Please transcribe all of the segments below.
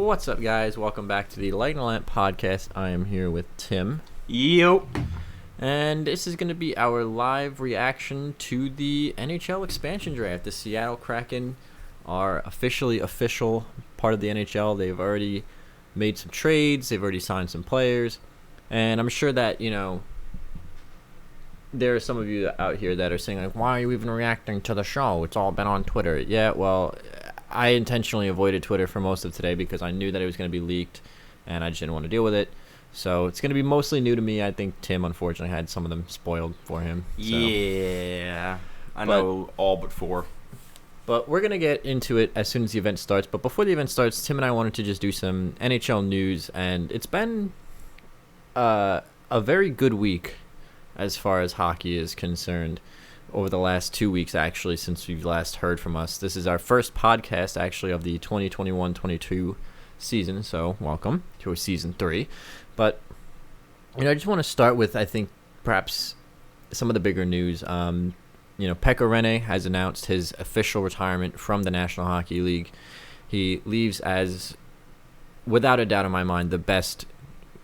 What's up, guys? Welcome back to the LTL Podcast. I am here with Tim. Yo. And this is going to be our live reaction to the NHL Expansion Draft. The Seattle Kraken are official part of the NHL. They've already made some trades. They've already signed some players. And I'm sure that, there are some of you out here that are saying, like, why are you even reacting to the show? It's all been on Twitter. Yeah, well, I intentionally avoided Twitter for most of today because I knew that it was going to be leaked, and I just didn't want to deal with it. So it's going to be mostly new to me. I think Tim, unfortunately, had some of them spoiled for him. So. Yeah, I know all but four. But we're going to get into it as soon as the event starts. But before the event starts, Tim and I wanted to just do some NHL news, and it's been a very good week as far as hockey is concerned. Over the last 2 weeks, actually, since we've last heard from us. This is our first podcast, actually, of the 2021-22 season, so welcome to Season 3. But, I just want to start with, I think, perhaps some of the bigger news. Pekka Rinne has announced his official retirement from the National Hockey League. He leaves as, without a doubt in my mind, the best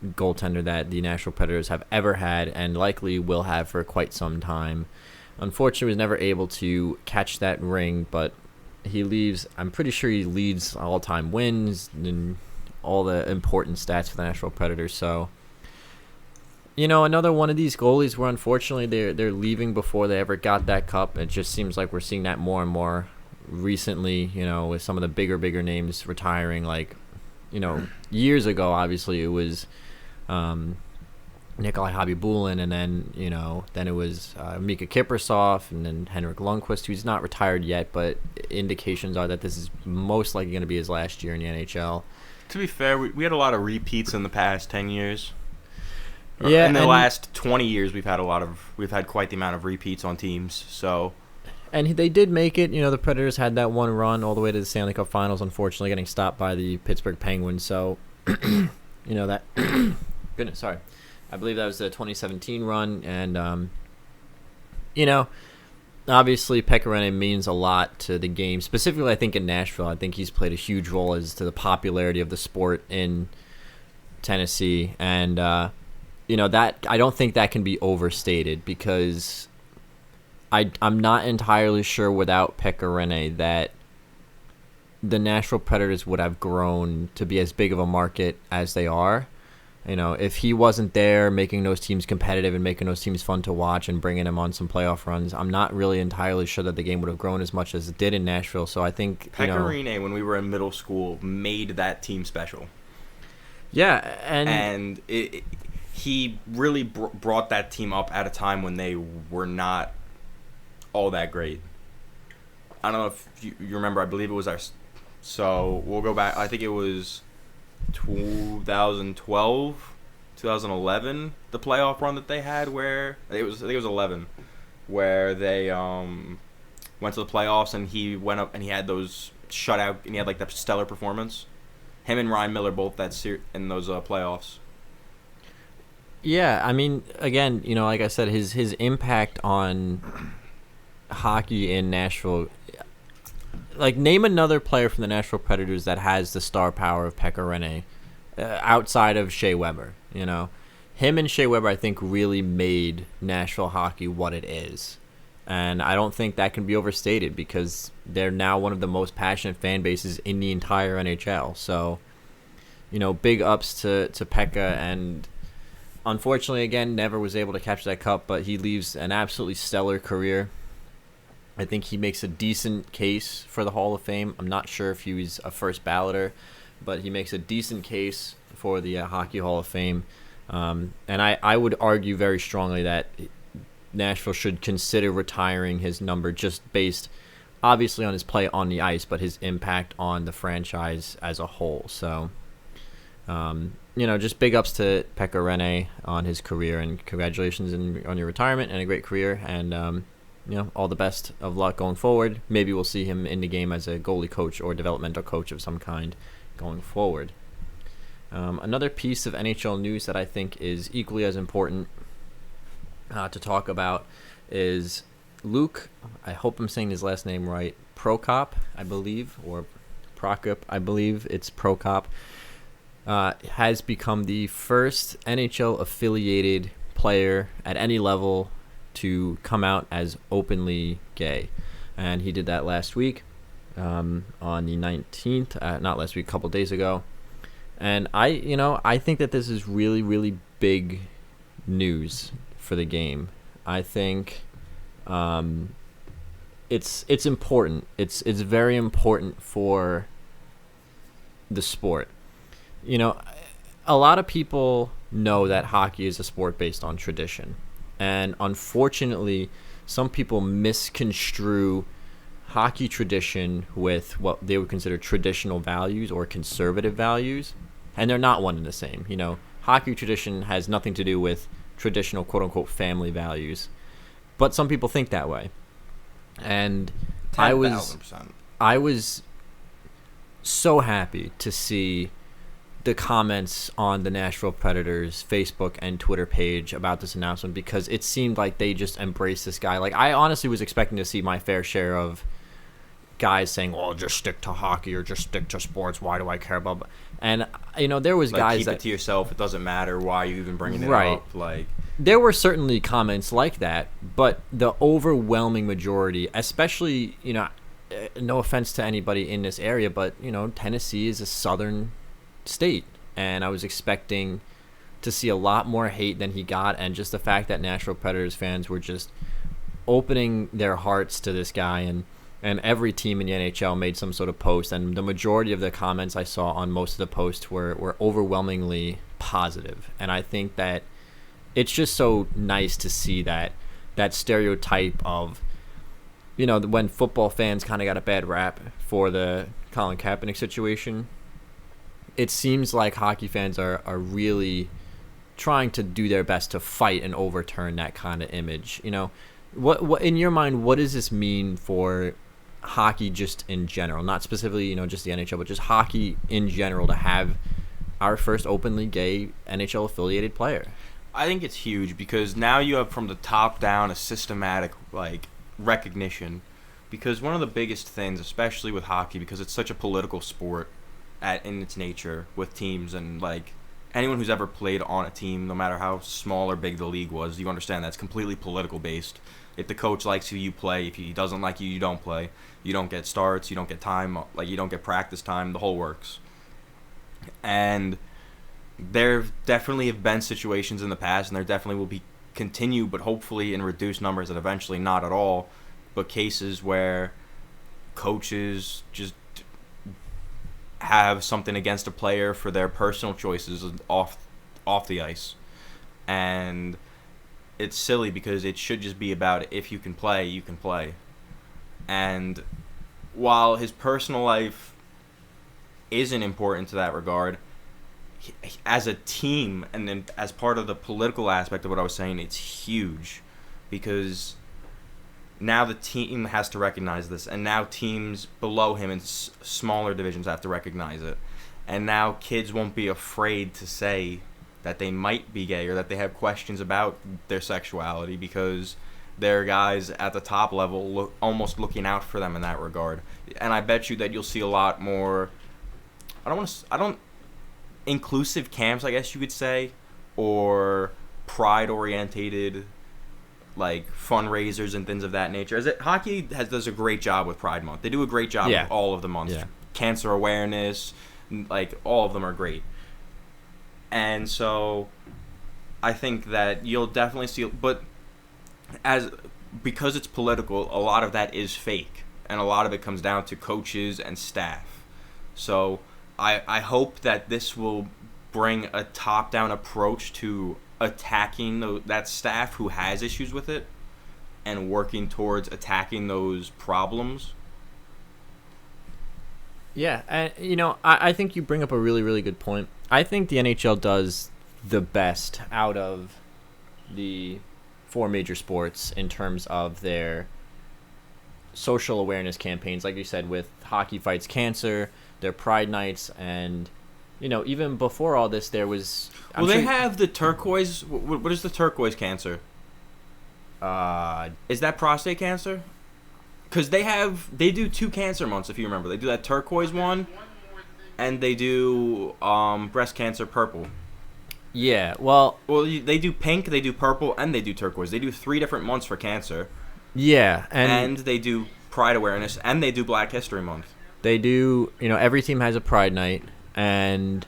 goaltender that the Nashville Predators have ever had and likely will have for quite some time. Unfortunately, was never able to catch that ring, but he leaves. I'm pretty sure he leads all-time wins and all the important stats for the Nashville Predators. So, another one of these goalies where unfortunately they're leaving before they ever got that cup. It just seems like we're seeing that more and more recently. With some of the bigger names retiring. Like, years ago, obviously it was. Nikolai Khabibulin, and then it was Mika Kiprusoff, and then Henrik Lundqvist, who's not retired yet, but indications are that this is most likely going to be his last year in the NHL. To be fair, we had a lot of repeats in the past 10 years. Yeah, in the last 20 years, we've had quite the amount of repeats on teams. So, and they did make it. The Predators had that one run all the way to the Stanley Cup Finals, unfortunately getting stopped by the Pittsburgh Penguins. So, that. Goodness, sorry. I believe that was the 2017 run, and, obviously Pekka Rinne means a lot to the game, specifically I think in Nashville. I think he's played a huge role as to the popularity of the sport in Tennessee, and, that I don't think that can be overstated because I'm not entirely sure without Pekka Rinne that the Nashville Predators would have grown to be as big of a market as they are. If he wasn't there making those teams competitive and making those teams fun to watch and bringing them on some playoff runs, I'm not really entirely sure that the game would have grown as much as it did in Nashville. So I think Pekka Rinne, when we were in middle school, made that team special. Yeah, and he really brought that team up at a time when they were not all that great. I don't know if you remember. I believe it was our. So we'll go back. I think it was 2012, 2011, the playoff run that they had where I think it was 11, where they went to the playoffs and he went up and he had those shutout and he had like that stellar performance. Him and Ryan Miller both in those playoffs. Yeah, I mean, again, like I said, his impact on hockey in Nashville. Like, name another player from the Nashville Predators that has the star power of Pekka Rinne outside of Shea Weber. Him and Shea Weber, I think, really made Nashville hockey what it is. And I don't think that can be overstated because they're now one of the most passionate fan bases in the entire NHL. So, big ups to Pekka. And unfortunately, again, never was able to capture that cup, but he leaves an absolutely stellar career. I think he makes a decent case for the Hall of Fame. I'm not sure if he was a first balloter, but he makes a decent case for the Hockey Hall of Fame. And I would argue very strongly that Nashville should consider retiring his number just based, obviously, on his play on the ice, but his impact on the franchise as a whole. So, just big ups to Pekka Rinne on his career, and congratulations on your retirement and a great career. And, all the best of luck going forward. Maybe we'll see him in the game as a goalie coach or developmental coach of some kind going forward. Another piece of NHL news that I think is equally as important to talk about is Luke, I hope I'm saying his last name right, Prokop, I believe, or Prokop, I believe it's Prokop, has become the first NHL affiliated player at any level to come out as openly gay, and he did that last week on the 19th, not last week, a couple days ago. And I think that this is really, really big news for the game. I think it's important. It's very important for the sport. A lot of people know that hockey is a sport based on tradition, and unfortunately, some people misconstrue hockey tradition with what they would consider traditional values or conservative values, and they're not one and the same. Hockey tradition has nothing to do with traditional quote-unquote family values, but some people think that way. And 10,000%. I was so happy to see the comments on the Nashville Predators Facebook and Twitter page about this announcement, because it seemed like they just embraced this guy. Like, I honestly was expecting to see my fair share of guys saying, well, just stick to hockey or just stick to sports. Why do I care about? And, there was guys keep it to yourself. It doesn't matter why you even bringing it right. up. Like, there were certainly comments like that, but the overwhelming majority, especially, no offense to anybody in this area, but, Tennessee is a southern state, and I was expecting to see a lot more hate than he got, and just the fact that Nashville Predators fans were just opening their hearts to this guy, and every team in the NHL made some sort of post, and the majority of the comments I saw on most of the posts were overwhelmingly positive. And I think that it's just so nice to see that stereotype of, when football fans kind of got a bad rap for the Colin Kaepernick situation. It seems like hockey fans are really trying to do their best to fight and overturn that kind of image. What in your mind, what does this mean for hockey just in general, not specifically, just the NHL, but just hockey in general, to have our first openly gay NHL affiliated player? I think it's huge, because now you have from the top down a systematic recognition, because one of the biggest things, especially with hockey, because it's such a political sport in its nature with teams, and anyone who's ever played on a team, no matter how small or big the league was, you understand that's completely political based. If the coach likes you, you play. If he doesn't like you, you don't play. You don't get starts. You don't get time. You don't get practice time. The whole works. And there definitely have been situations in the past, and there definitely will be continue, but hopefully in reduced numbers, and eventually not at all, but cases where coaches just have something against a player for their personal choices off the ice. And it's silly, because it should just be about, if you can play, you can play. And while his personal life isn't important to that regard, as a team, and then as part of the political aspect of what I was saying, it's huge, because now the team has to recognize this, and now teams below him in smaller divisions have to recognize it, and now kids won't be afraid to say that they might be gay or that they have questions about their sexuality, because there are guys at the top level almost looking out for them in that regard. And I bet you that you'll see a lot more, inclusive camps, I guess you could say, or pride-orientated, fundraisers and things of that nature. Hockey does a great job with Pride Month. They do a great job with all of the months. Yeah. Cancer awareness, all of them are great. And so I think that you'll definitely see, but because it's political, a lot of that is fake, and a lot of it comes down to coaches and staff. So I hope that this will bring a top-down approach to attacking that staff who has issues with it, and working towards attacking those problems. Yeah, and I think you bring up a really, really good point. I think the NHL does the best out of the four major sports in terms of their social awareness campaigns, like you said, with Hockey Fights Cancer, their Pride Nights, and even before all this, there was. They have the turquoise. What is the turquoise cancer? Is that prostate cancer? because they do 2 cancer months, if you remember. They do that turquoise one, and they do breast cancer purple. Yeah, well, they do pink, they do purple, and they do turquoise. They do 3 different months for cancer. Yeah, and they do Pride Awareness, and they do Black History Month. They do, every team has a Pride Night, and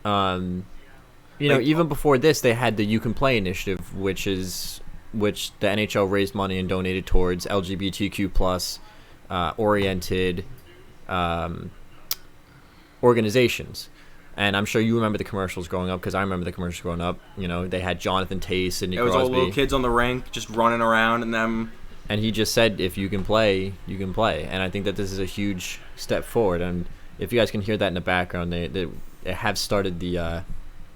even before this, they had the You Can Play initiative, which the NHL raised money and donated towards LGBTQ plus oriented organizations. And I'm sure you remember the commercials growing up, because I remember the commercials growing up. They had Jonathan Toews, Sidney Crosby. It was all little kids on the rink just running around, and them. And he just said, if you can play, you can play. And I think that this is a huge step forward. And if you guys can hear that in the background, they have started the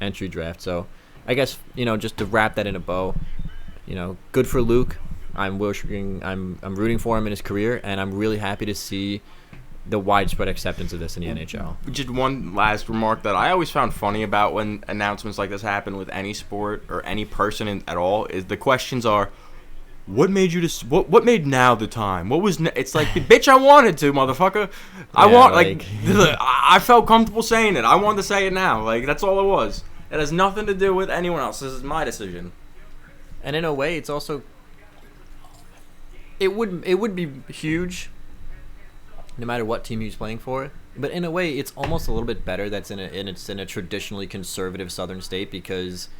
entry draft. So I guess, just to wrap that in a bow, good for Luke. I'm rooting for him in his career, and I'm really happy to see the widespread acceptance of this in the NHL. Just one last remark that I always found funny about when announcements like this happen with any sport or any person at all is the questions are, what made you what made now the time? What was it's like, bitch, I wanted to, motherfucker. I felt comfortable saying it. I wanted to say it now. Like, that's all it was. It has nothing to do with anyone else. This is my decision. And in a way, it's also it would be huge no matter what team he's playing for. But in a way, it's almost a little bit better that's it's in a traditionally conservative Southern state, because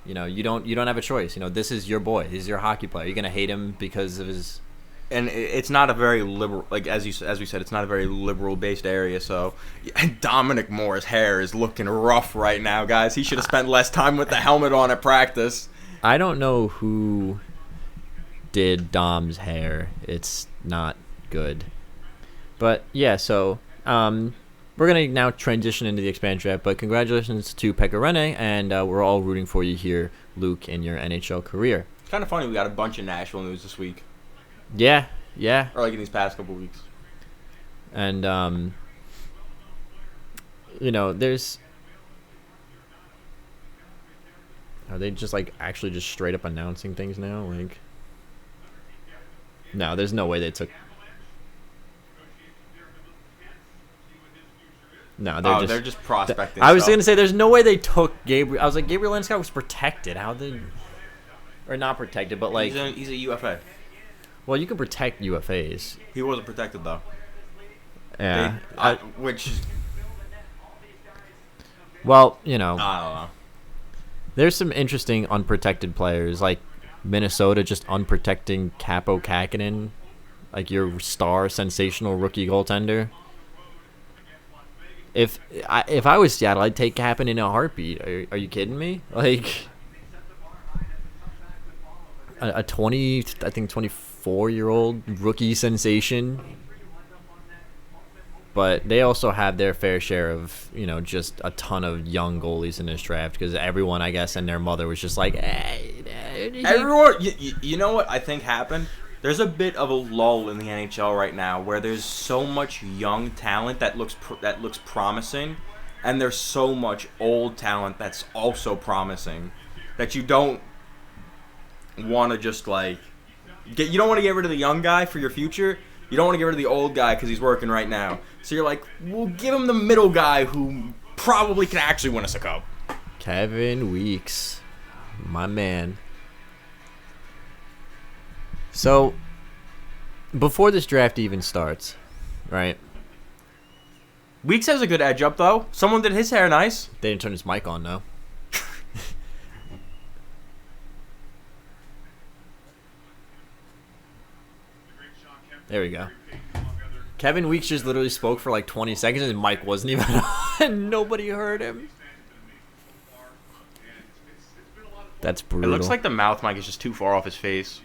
you don't have a choice. This is your boy. He's your hockey player. You're gonna hate him because of his. And it's not a very liberal, like as we said, it's not a very liberal based area. So Dominic Moore's hair is looking rough right now, guys. He should have spent less time with the helmet on at practice. I don't know who did Dom's hair. It's not good. But yeah, so we're going to now transition into the expansion draft. But congratulations to Pekka Rinne, and we're all rooting for you here, Luke, in your NHL career. It's kind of funny. We got a bunch of Nashville news this week. Yeah. Or like in these past couple weeks. And, there's... Are they just, actually just straight up announcing things now? No, there's no way they took... No, they're just prospecting. I was going to say, there's no way they took Gabriel. I was like, Gabriel Landeskog was protected. Or not protected, but he's a UFA. Well, you can protect UFAs. He wasn't protected, though. Yeah. Which... Well, I don't know. There's some interesting unprotected players, like Minnesota just unprotecting Kaapo Kähkönen, like your star, sensational rookie goaltender. If I was Seattle, I'd take Kapanen in a heartbeat. Are you kidding me? A 24-year-old rookie sensation. But they also have their fair share of, just a ton of young goalies in this draft, because everyone, I guess, and their mother was just like, hey. Everyone, you know what I think happened? There's a bit of a lull in the NHL right now where there's so much young talent that looks promising, and there's so much old talent that's also promising, that you don't want to just you don't want to get rid of the young guy for your future. You don't want to get rid of the old guy because he's working right now. So you're like, we'll give him the middle guy who probably can actually win us a cup. Kevin Weeks, my man. So, before this draft even starts, right? Weeks has a good edge up, though. Someone did his hair nice. They didn't turn his mic on, though. There we go. Kevin Weeks just literally spoke for 20 seconds, and Mike wasn't even on. Nobody heard him. That's brutal. It looks like the mouth mic is just too far off his face.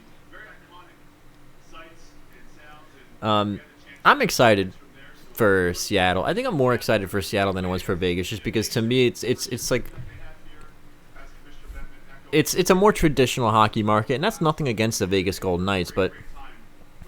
I'm excited for Seattle. I think I'm more excited for Seattle than I was for Vegas, just because to me it's a more traditional hockey market, and that's nothing against the Vegas Golden Knights, but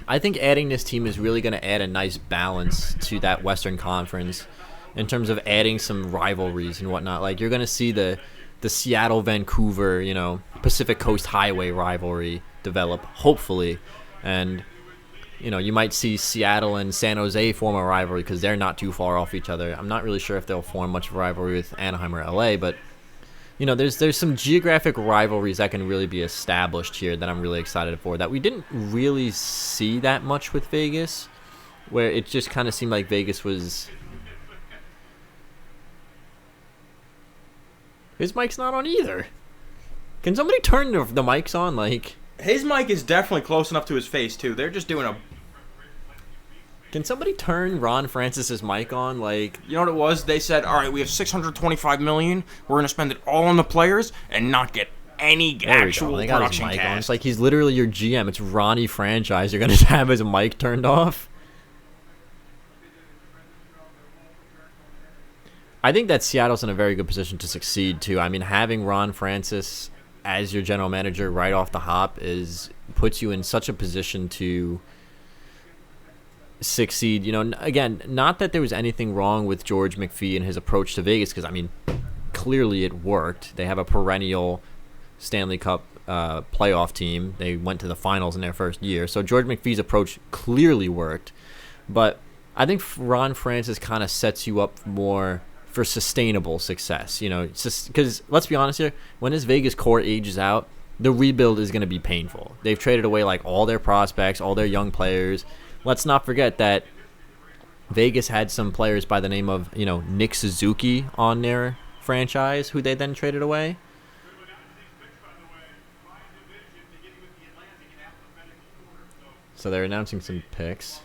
I think adding this team is really going to add a nice balance to that Western Conference in terms of adding some rivalries and whatnot. You're going to see the Seattle-Vancouver, Pacific Coast Highway rivalry develop, hopefully. And you might see Seattle and San Jose form a rivalry because they're not too far off each other. I'm not really sure if they'll form much of a rivalry with Anaheim or LA, but there's some geographic rivalries that can really be established here that I'm really excited for that we didn't really see that much with Vegas, where it just kind of seemed like Vegas was... His mic's not on either. Can somebody turn the mics on? Like, his mic is definitely close enough to his face too. They're just doing a... Can somebody turn Ron Francis's mic on? Like, you know what it was? They said, all right, we have $625 million. We're going to spend it all on the players and not get any actual production cast. It's like he's literally your GM. It's Ronnie Franchise. You're going to have his mic turned off? I think that Seattle's in a very good position to succeed, too. I mean, having Ron Francis as your general manager right off the hop puts you in such a position to succeed. Again, not that there was anything wrong with George McPhee and his approach to Vegas, because, I mean, clearly it worked. They have a perennial Stanley Cup playoff team. They went to the finals in their first year. So George McPhee's approach clearly worked. But I think Ron Francis kind of sets you up more for sustainable success. It's just because, let's be honest here, when this Vegas core ages out, the rebuild is going to be painful. They've traded away like all their prospects, all their young players. Let's not forget that Vegas had some players by the name of, Nick Suzuki on their franchise, who they then traded away. So they're announcing some picks.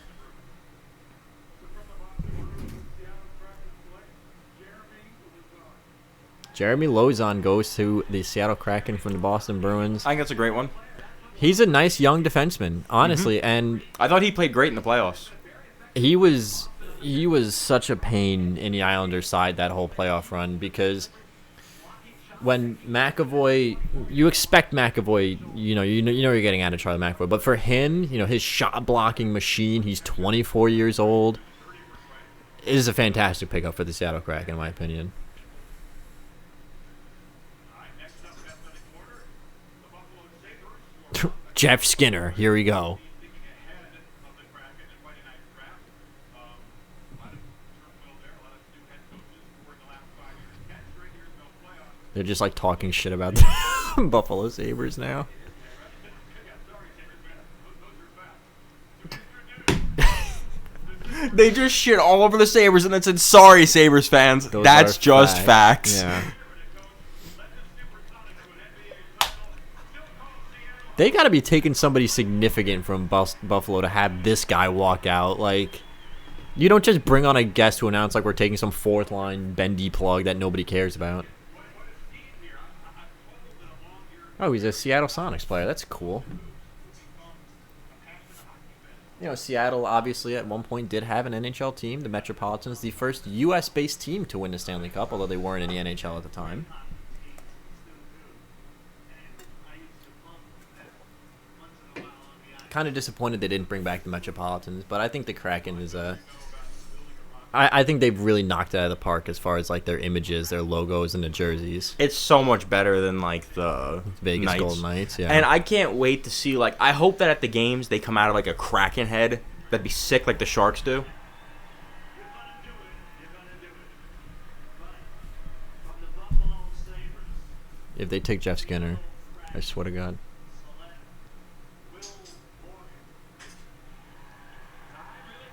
Jeremy Lauzon goes to the Seattle Kraken from the Boston Bruins. I think that's a great one. He's a nice young defenseman, honestly, and I thought he played great in the playoffs. He was such a pain in the Islanders' side that whole playoff run, because when McAvoy, you expect McAvoy, you're getting out of Charlie McAvoy, but for him, his shot blocking machine, he's 24 years old, is a fantastic pickup for the Seattle Kraken, in my opinion. Jeff Skinner, here we go. They're just like talking shit about the Buffalo Sabres now. They just shit all over the Sabres and then said, sorry, Sabres fans. That's just facts. Yeah. They got to be taking somebody significant from Buffalo to have this guy walk out. Like, you don't just bring on a guest to announce like we're taking some fourth line bendy plug that nobody cares about. Oh, he's a Seattle Sonics player. That's cool. Seattle obviously at one point did have an NHL team, the Metropolitans, the first U.S.-based team to win the Stanley Cup, although they weren't in the NHL at the time. Kind of disappointed they didn't bring back the Metropolitans, but I think the Kraken is I think they've really knocked it out of the park as far as like their images, their logos, and the jerseys. It's so much better than like the Vegas Knights. Golden Knights, yeah. And I can't wait to see, like, I hope that at the games they come out of like a Kraken head. That'd be sick, like the Sharks do. If they take Jeff Skinner, I swear to God.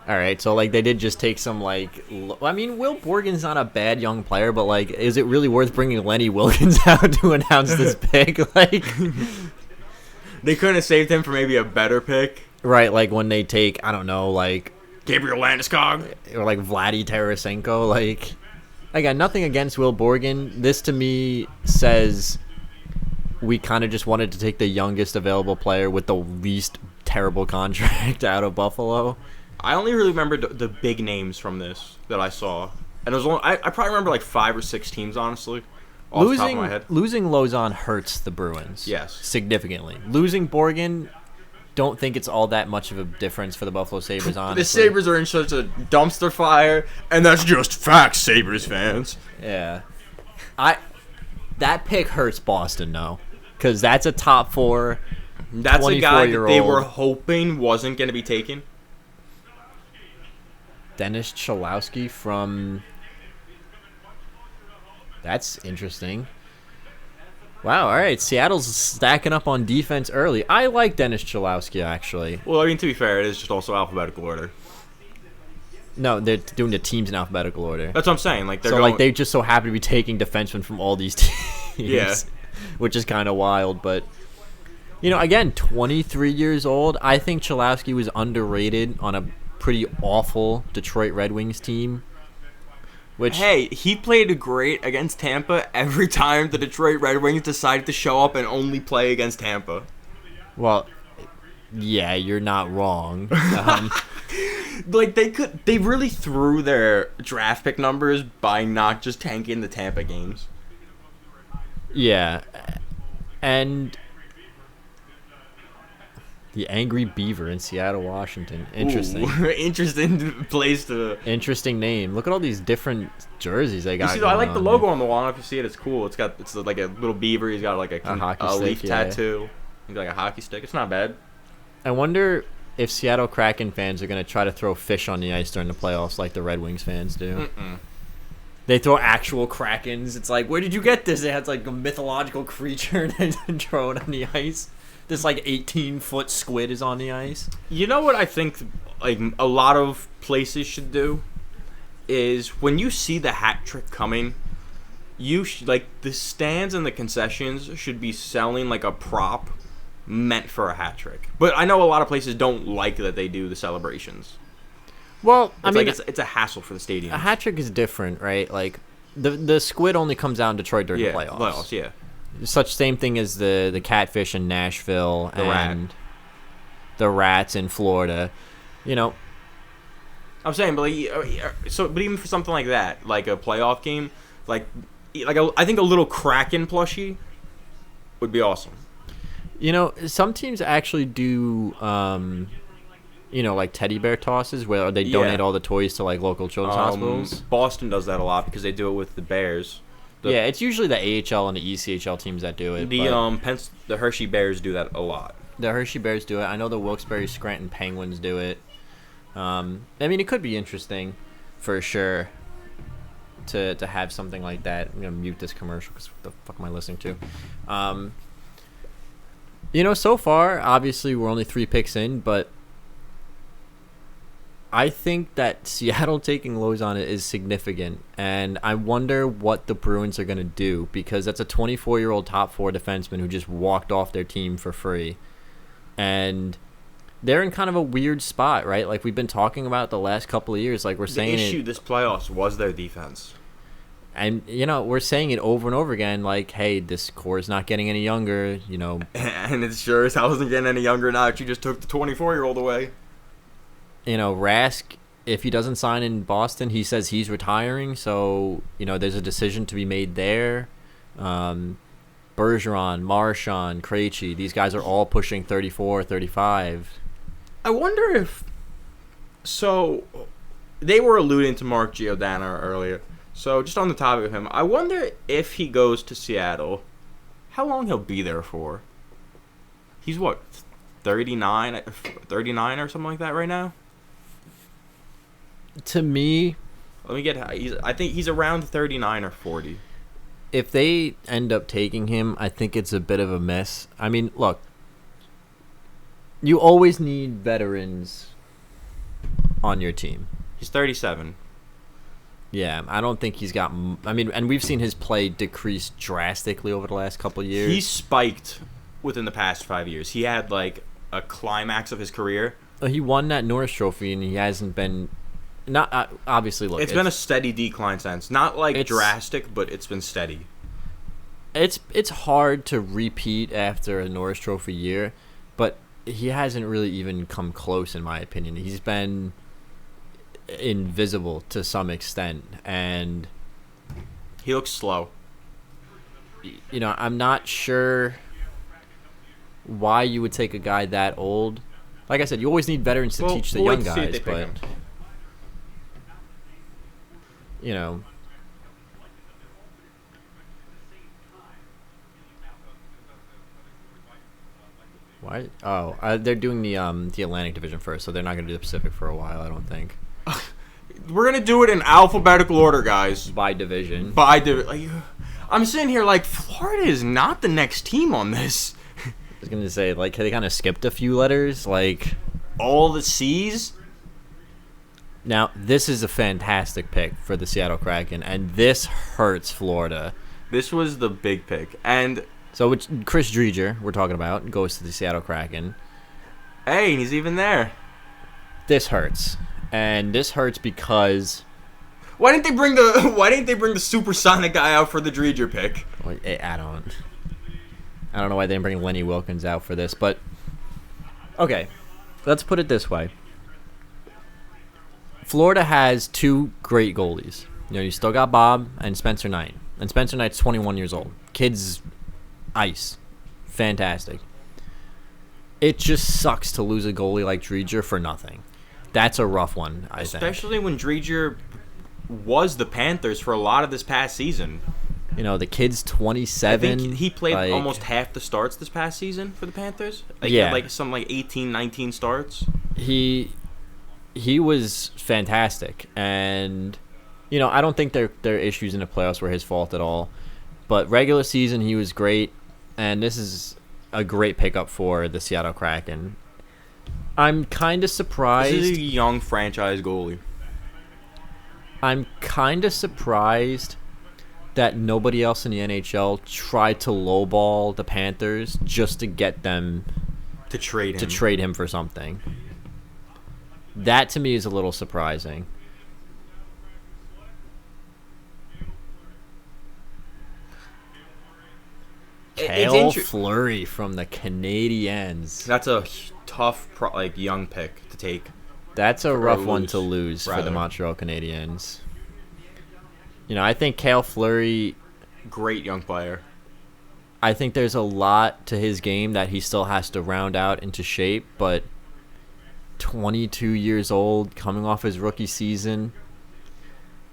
All right, so like they did just take some like. I mean, Will Borgen's not a bad young player, but like, is it really worth bringing Lenny Wilkins out to announce this pick? Like, they couldn't have saved him for maybe a better pick, right? Like when they take, I don't know, like Gabriel Landeskog or like Vladdy Tarasenko. Like, I got nothing against Will Borgen. This to me says we kind of just wanted to take the youngest available player with the least terrible contract out of Buffalo. I only really remember the big names from this that I saw. And it was only, I probably remember like 5 or 6 teams, honestly, off the top of my head. Losing Lauzon hurts the Bruins. Yes. Significantly. Losing Borgen, don't think it's all that much of a difference for the Buffalo Sabres, honestly. The Sabres are in such a dumpster fire, and that's just facts, Sabres fans. Yeah. That pick hurts Boston, though, because that's a top 4. That's a guy that they were hoping wasn't going to be taken. Dennis Cholowski from... That's interesting. Wow, all right. Seattle's stacking up on defense early. I like Dennis Cholowski, actually. Well, I mean, to be fair, it is just also alphabetical order. No, they're doing the teams in alphabetical order. That's what I'm saying. Like they just so happen to be taking defensemen from all these teams. Yeah. Which is kind of wild, but again, 23 years old. I think Cholowski was underrated on a pretty awful Detroit Red Wings team. Which, hey, he played great against Tampa every time the Detroit Red Wings decided to show up and only play against Tampa. Well, yeah, you're not wrong. They really threw their draft pick numbers by not just tanking the Tampa games. Yeah, and the Angry Beaver in Seattle, Washington. Interesting. Ooh, interesting place to... Interesting name. Look at all these different jerseys they got. You see, I like the logo on the wall. I don't know if you see it. It's cool. It's like a little beaver. He's got like a hockey leaf stick, tattoo. He's got like a hockey stick. It's not bad. I wonder if Seattle Kraken fans are going to try to throw fish on the ice during the playoffs like the Red Wings fans do. Mm-mm. They throw actual krakens. It's like, where did you get this? It has like a mythological creature and throw it on the ice. This like 18-foot squid is on the ice. You know what I think like a lot of places should do is when you see the hat trick coming, like the stands and the concessions should be selling like a prop meant for a hat trick. But I know a lot of places don't like that they do the celebrations. Well, It's a hassle for the stadium. A hat trick is different, right? Like the squid only comes out in Detroit during the playoffs. Yeah. Such same thing as the catfish in Nashville and the rats in Florida. I'm saying, but even for something like that, like a playoff game, I think a little Kraken plushie would be awesome. Some teams actually do, like teddy bear tosses where they donate all the toys to like local children's hospitals. Boston does that a lot because they do it with the Bears. It's usually the AHL and the ECHL teams that do it. The Hershey Bears do that a lot. The Hershey Bears do it. I know the Wilkes-Barre Scranton Penguins do it. It could be interesting for sure to have something like that. I'm going to mute this commercial because what the fuck am I listening to? So far, obviously, we're only 3 picks in, but I think that Seattle taking Lozon is significant, and I wonder what the Bruins are going to do because that's a 24-year-old top 4 defenseman who just walked off their team for free. And they're in kind of a weird spot, right? Like we've been talking about the last couple of years. Like we're saying the issue this playoffs was their defense. And, we're saying it over and over again, like, hey, this core is not getting any younger, And it sure as hell isn't getting any younger now that you just took the 24-year-old away. Rask, if he doesn't sign in Boston, he says he's retiring. So, there's a decision to be made there. Bergeron, Marchand, Krejci, these guys are all pushing 34, 35. I wonder if... So, they were alluding to Mark Giordano earlier. So, just on the topic of him, I wonder if he goes to Seattle, how long he'll be there for. He's what, 39 or something like that right now? To me, I think he's around 39 or 40. If they end up taking him, I think it's a bit of a mess. Look, you always need veterans on your team. He's 37. Yeah, I don't think he's got... and we've seen his play decrease drastically over the last couple of years. He spiked within the past 5 years. He had, like, a climax of his career. He won that Norris Trophy, and he hasn't been... Not obviously, look... It's been a steady decline since. Not, like, drastic, but it's been steady. It's hard to repeat after a Norris Trophy year, but he hasn't really even come close, in my opinion. He's been invisible to some extent, and... He looks slow. I'm not sure why you would take a guy that old. Like I said, you always need veterans to teach the young guys, but... Why? Oh, they're doing the Atlantic Division first, so they're not going to do the Pacific for a while, I don't think. we're gonna do it in alphabetical order, guys. By division. I'm sitting here like Florida is not the next team on this. I was gonna say, like, they kind of skipped a few letters, like all the C's. Now, this is a fantastic pick for the Seattle Kraken, and this hurts Florida. This was the big pick, and so it's Chris Driedger we're talking about goes to the Seattle Kraken. Hey, he's even there. This hurts, and this hurts because why didn't they bring the supersonic guy out for the Driedger pick? I don't know why they didn't bring Lenny Wilkins out for this, but okay, let's put it this way. Florida has two great goalies. You know, you still got Bob and Spencer Knight. And Spencer Knight's 21 years old. Kid's ice. Fantastic. It just sucks to lose a goalie like Driedger for nothing. That's a rough one, I think. Especially when Driedger was the Panthers for a lot of this past season. You know, the kid's 27. I think he played almost half the starts this past season for the Panthers. Yeah. Like some 18, 19 starts. He was fantastic, and you know, I don't think their issues in the playoffs were his fault at all. But regular season, he was great, and this is a great pickup for the Seattle Kraken. I'm kind of surprised. This is a young franchise goalie. I'm kind of surprised that nobody else in the NHL tried to lowball the Panthers just to get them to trade him for something. That to me is a little surprising. Kale Fleury from the Canadiens. That's a tough, young pick to take. That's a rough one to lose for the Montreal Canadiens. You know, I think Kale Fleury, great young player. I think there's a lot to his game that he still has to round out into shape, but 22 years old, coming off his rookie season,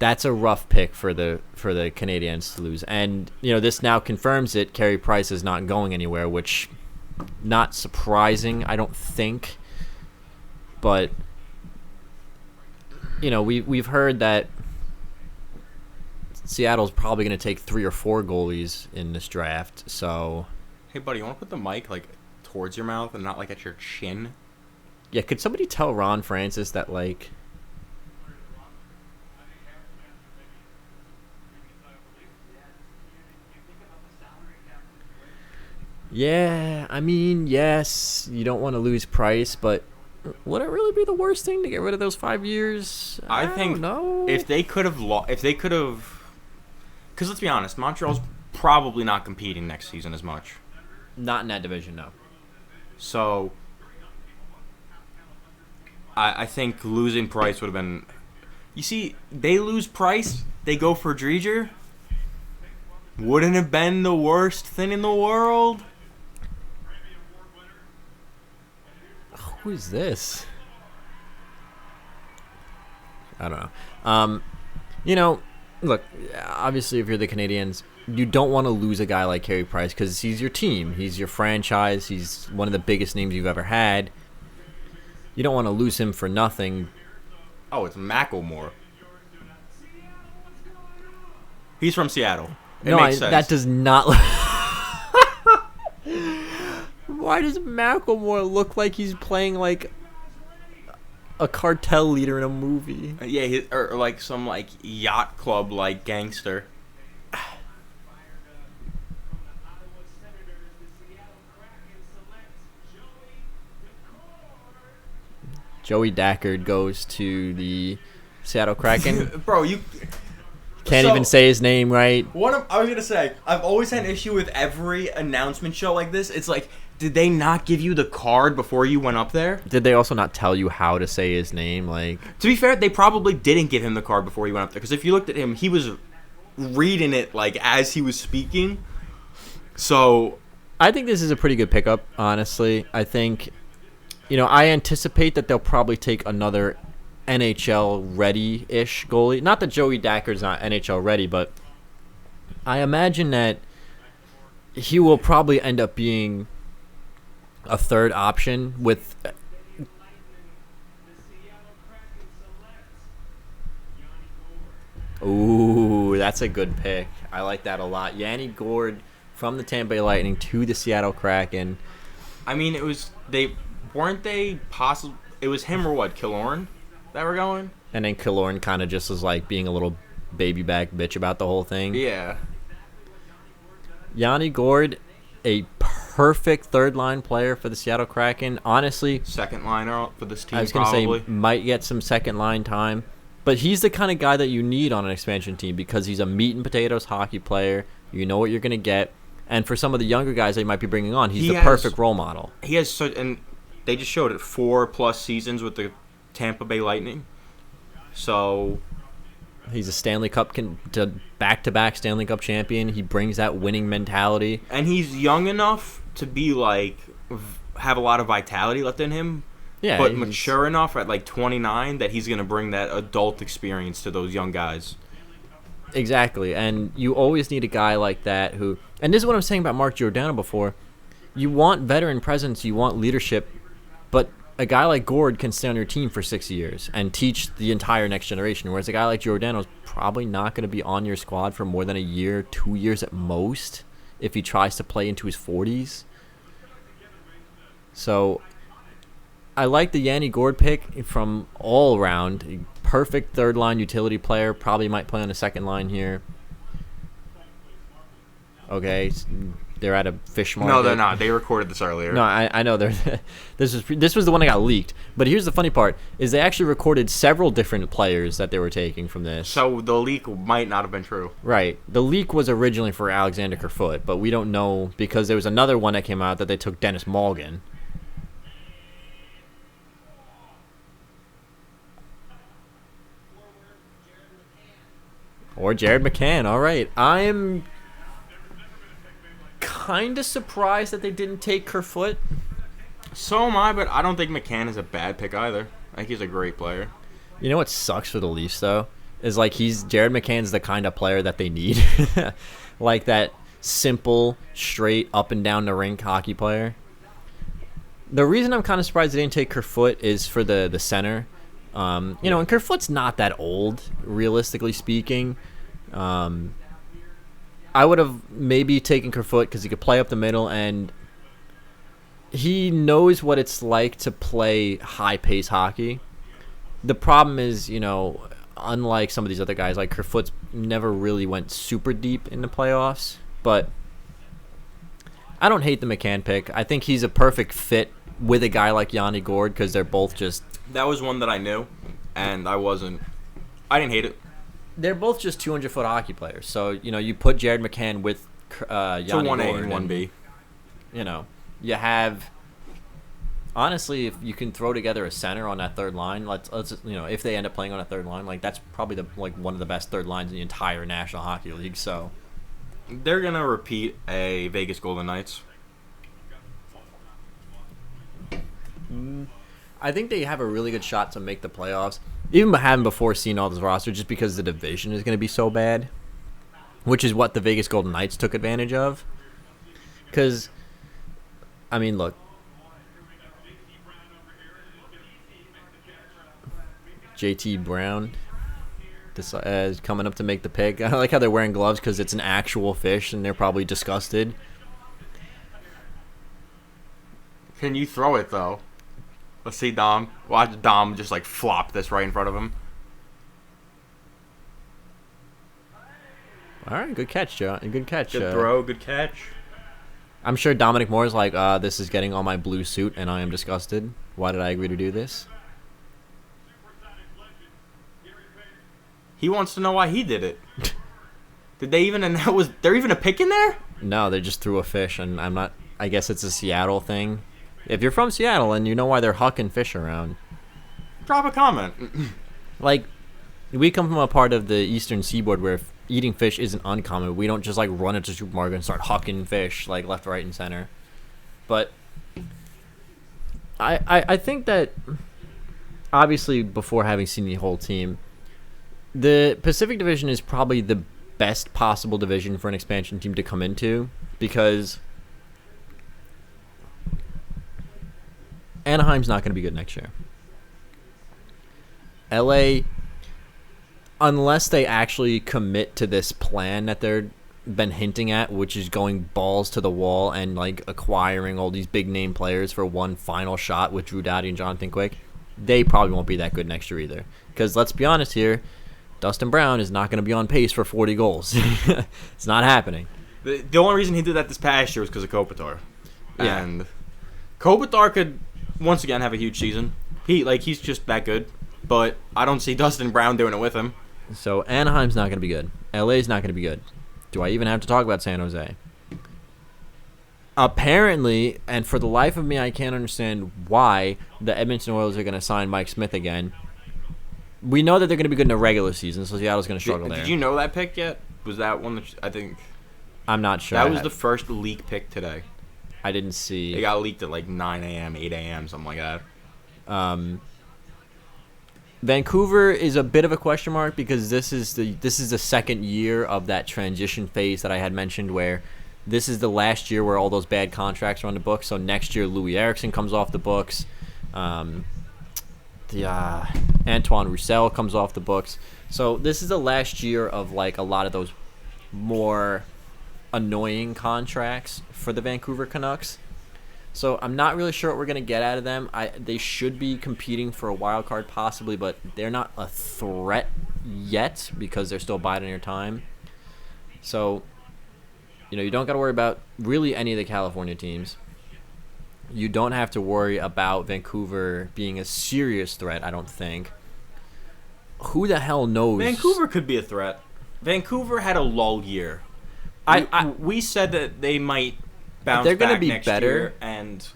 that's a rough pick for the Canadiens to lose. And you know, this now confirms it. Carey Price is not going anywhere, which not surprising, I don't think. But you know, we've heard that Seattle's probably going to take 3 or 4 goalies in this draft. So, hey buddy, you want to put the mic towards your mouth and not at your chin? Yeah, could somebody tell Ron Francis that yeah, I mean, yes, you don't want to lose Price, but would it really be the worst thing to get rid of those 5 years? I think no. If they could have, because let's be honest, Montreal's probably not competing next season as much. Not in that division, no. So I think losing Price would have been. You see, they lose Price, they go for Driedger. Wouldn't have been the worst thing in the world. Who is this? I don't know. You know, look, obviously if you're the Canadiens, you don't want to lose a guy like Carey Price because he's your team. He's your franchise. He's one of the biggest names you've ever had. You don't want to lose him for nothing. Oh, it's Macklemore. He's from Seattle. It makes sense. That does not. Why does Macklemore look like he's playing like a cartel leader in a movie? Yeah, or some yacht club gangster. Joey Dackard goes to the Seattle Kraken. Bro, you can't even say his name right. I was gonna say, I've always had an issue with every announcement show like this. It's did they not give you the card before you went up there? Did they also not tell you how to say his name? To be fair, they probably didn't give him the card before he went up there. Because if you looked at him, he was reading it as he was speaking. So I think this is a pretty good pickup, honestly. I think, I anticipate that they'll probably take another NHL ready-ish goalie. Not that Joey Dackard's not NHL ready, but I imagine that he will probably end up being a third option with Ooh, that's a good pick. I like that a lot. Yanni Gourde from the Tampa Bay Lightning to the Seattle Kraken. I mean, it was possible. It was him or what, Killorn, that were going. And then Killorn kind of just was like being a little baby back bitch about the whole thing. Yeah. Yanni Gourde, a perfect third line player for the Seattle Kraken. Honestly, Second liner for this team. I was going to say might get some second line time, but he's the kind of guy that you need on an expansion team because he's a meat and potatoes hockey player. You know what you're going to get, and for some of the younger guys they might be bringing on, he's the perfect role model. He has and they just showed it 4+ seasons with the Tampa Bay Lightning. So he's a Stanley Cup back-to-back Stanley Cup champion. He brings that winning mentality, and he's young enough to be like have a lot of vitality left in him. Yeah, but mature enough at like 29 that he's going to bring that adult experience to those young guys. Exactly, and you always need a guy like that who. And this is what I'm saying about Mark Giordano before. You want veteran presence, you want leadership, but a guy like Gourde can stay on your team for 6 years and teach the entire next generation, whereas a guy like Giordano is probably not going to be on your squad for more than a year, 2 years at most, if he tries to play into his 40s. So I like the Yanni Gourde pick from all around. Perfect third-line utility player. Probably might play on the second line here. Okay, they're at a fish market. No, they're not. They recorded this earlier. No, I know. This was the one that got leaked. But here's the funny part, is they actually recorded several different players that they were taking from this. So the leak might not have been true. Right. The leak was originally for Alexander Kerfoot, but we don't know because there was another one that came out that they took Dennis Malgin. Or Jared McCann. All right. I'm kind of surprised that they didn't take Kerfoot. So am I, but I don't think McCann is a bad pick either. I think he's a great player. You know what sucks for the Leafs, though? Is like Jared McCann's the kind of player that they need. Like that simple, straight, up and down the rink hockey player. The reason I'm kind of surprised they didn't take Kerfoot is for the center. And Kerfoot's not that old, realistically speaking. I would have maybe taken Kerfoot because he could play up the middle, and he knows what it's like to play high-pace hockey. The problem is, unlike some of these other guys, like Kerfoot's never really went super deep in the playoffs, but I don't hate the McCann pick. I think he's a perfect fit with a guy like Yanni Gourde because they're both just... That was one that I knew, and I didn't hate it. They're both just 200-foot hockey players. So, you put Jared McCann with Yanni Gourde. 1A and 1B. You have... Honestly, if you can throw together a center on that third line, let's if they end up playing on a third line, like that's probably one of the best third lines in the entire National Hockey League. So they're gonna repeat a Vegas Golden Knights. I think they have a really good shot to make the playoffs, even having before seeing all this roster, just because the division is going to be so bad, which is what the Vegas Golden Knights took advantage of. Because, look. JT Brown is coming up to make the pick. I like how they're wearing gloves because it's an actual fish, and they're probably disgusted. Can you throw it, though? Let's see Dom. Watch Dom just flop this right in front of him. All right, good catch, Joe. Good catch. Good throw, good catch. I'm sure Dominic Moore is like, this is getting on my blue suit, and I am disgusted. Why did I agree to do this? He wants to know why he did it. Did they even announce? Was there even a pick in there? No, they just threw a fish, and I'm not. I guess it's a Seattle thing. If you're from Seattle and you know why they're hucking fish around, drop a comment. We come from a part of the Eastern Seaboard where eating fish isn't uncommon. We don't just run into the supermarket and start hucking fish left, right, and center. But I think that obviously before having seen the whole team, the Pacific Division is probably the best possible division for an expansion team to come into because Anaheim's not going to be good next year. LA, unless they actually commit to this plan that they're been hinting at, which is going balls to the wall and like acquiring all these big name players for one final shot with Drew Doughty and Jonathan Quick, they probably won't be that good next year either. Because let's be honest here, Dustin Brown is not going to be on pace for 40 goals. It's not happening. The only reason he did that this past year was because of Kopitar. Yeah. And Kopitar could once again have a huge season. He's just that good. But I don't see Dustin Brown doing it with him. So Anaheim's not going to be good. LA's not going to be good. Do I even have to talk about San Jose? Apparently, and for the life of me, I can't understand why the Edmonton Oilers are going to sign Mike Smith again. We know that they're going to be good in the regular season, so Seattle's going to struggle there. Did you know that pick yet? Was that one that I think... I'm not sure. That was the first leak pick today. I didn't see. It got leaked at like 9 a.m., 8 a.m., something like that. Vancouver is a bit of a question mark because this is the second year of that transition phase that I had mentioned, where this is the last year where all those bad contracts are on the books. So next year, Louis Eriksson comes off the books. Antoine Roussel comes off the books. So this is the last year of like a lot of those more annoying contracts for the Vancouver Canucks. So I'm not really sure what we're going to get out of them. They should be competing for a wild card possibly, but they're not a threat yet because they're still biding their time. So, you don't got to worry about really any of the California teams. You don't have to worry about Vancouver being a serious threat, I don't think. Who the hell knows? Vancouver could be a threat. Vancouver had a lull year. We said that they might bounce they're gonna back be next better. Year, and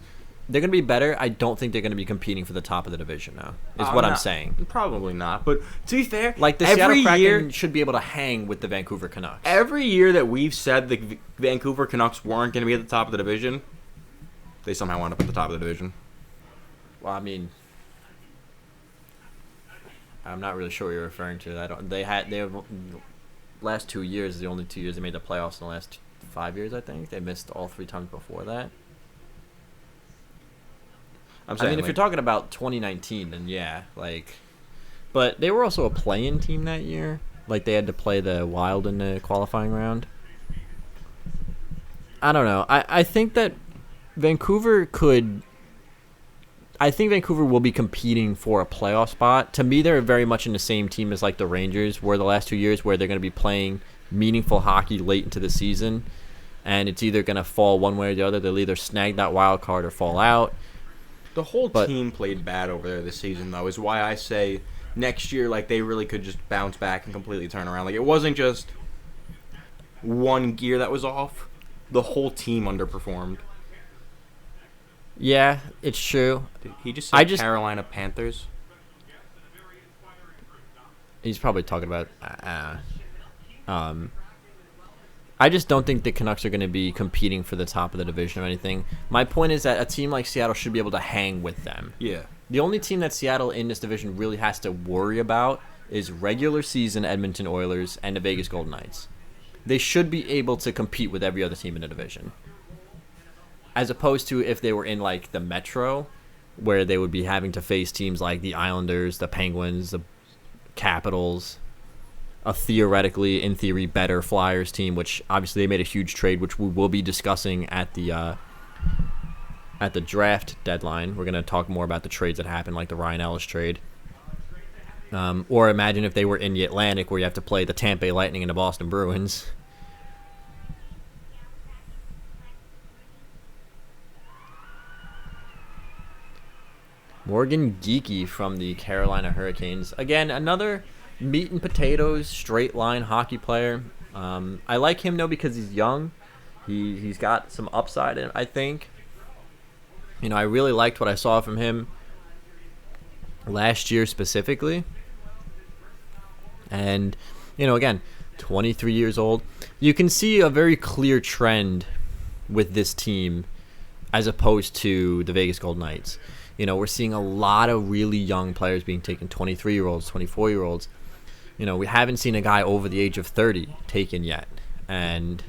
they're going to be better. I don't think they're going to be competing for the top of the division now, is what I'm saying. Probably not. But to be fair, like the Seattle Kraken should be able to hang with the Vancouver Canucks. Every year that we've said the Vancouver Canucks weren't going to be at the top of the division, they somehow wound up at the top of the division. Well, I mean, I'm not really sure what you're referring to. They have last 2 years, the only 2 years they made the playoffs in the last 5 years, I think. They missed all 3 times before that. I mean, if you're talking about 2019, then yeah, but they were also a play-in team that year. Like, they had to play the Wild in the qualifying round. I don't know. I think that Vancouver will be competing for a playoff spot. To me, they're very much in the same team as like the Rangers were the last 2 years, where they're going to be playing meaningful hockey late into the season, and it's either going to fall one way or the other. They'll either snag that wild card or fall out. The whole team played bad over there this season, though, is why I say next year, they really could just bounce back and completely turn around. It wasn't just one gear that was off. The whole team underperformed. Yeah, it's true. Did he just say Carolina Panthers? He's probably talking about... I just don't think the Canucks are going to be competing for the top of the division or anything. My point is that a team like Seattle should be able to hang with them. Yeah. The only team that Seattle in this division really has to worry about is regular season Edmonton Oilers and the Vegas Golden Knights. They should be able to compete with every other team in the division. As opposed to if they were in the Metro, where they would be having to face teams like the Islanders, the Penguins, the Capitals, a theoretically, in theory, better Flyers team, which obviously they made a huge trade, which we will be discussing at the draft deadline. We're going to talk more about the trades that happened, like the Ryan Ellis trade. Or imagine if they were in the Atlantic, where you have to play the Tampa Bay Lightning and the Boston Bruins. Morgan Geekie from the Carolina Hurricanes. Again, another meat and potatoes, straight line hockey player. I like him, though, because he's young. He's got some upside, I think. I really liked what I saw from him last year specifically. And, again, 23 years old. You can see a very clear trend with this team as opposed to the Vegas Golden Knights. We're seeing a lot of really young players being taken, 23-year-olds, 24-year-olds. We haven't seen a guy over the age of 30 taken yet. And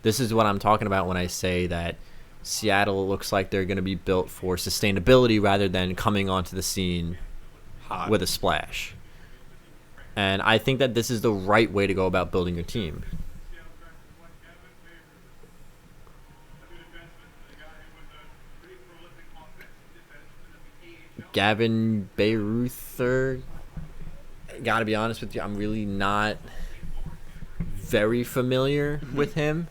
this is what I'm talking about when I say that Seattle looks like they're going to be built for sustainability rather than coming onto the scene with a splash. And I think that this is the right way to go about building your team. Gavin Bayreuther, gotta be honest with you, I'm really not very familiar with him.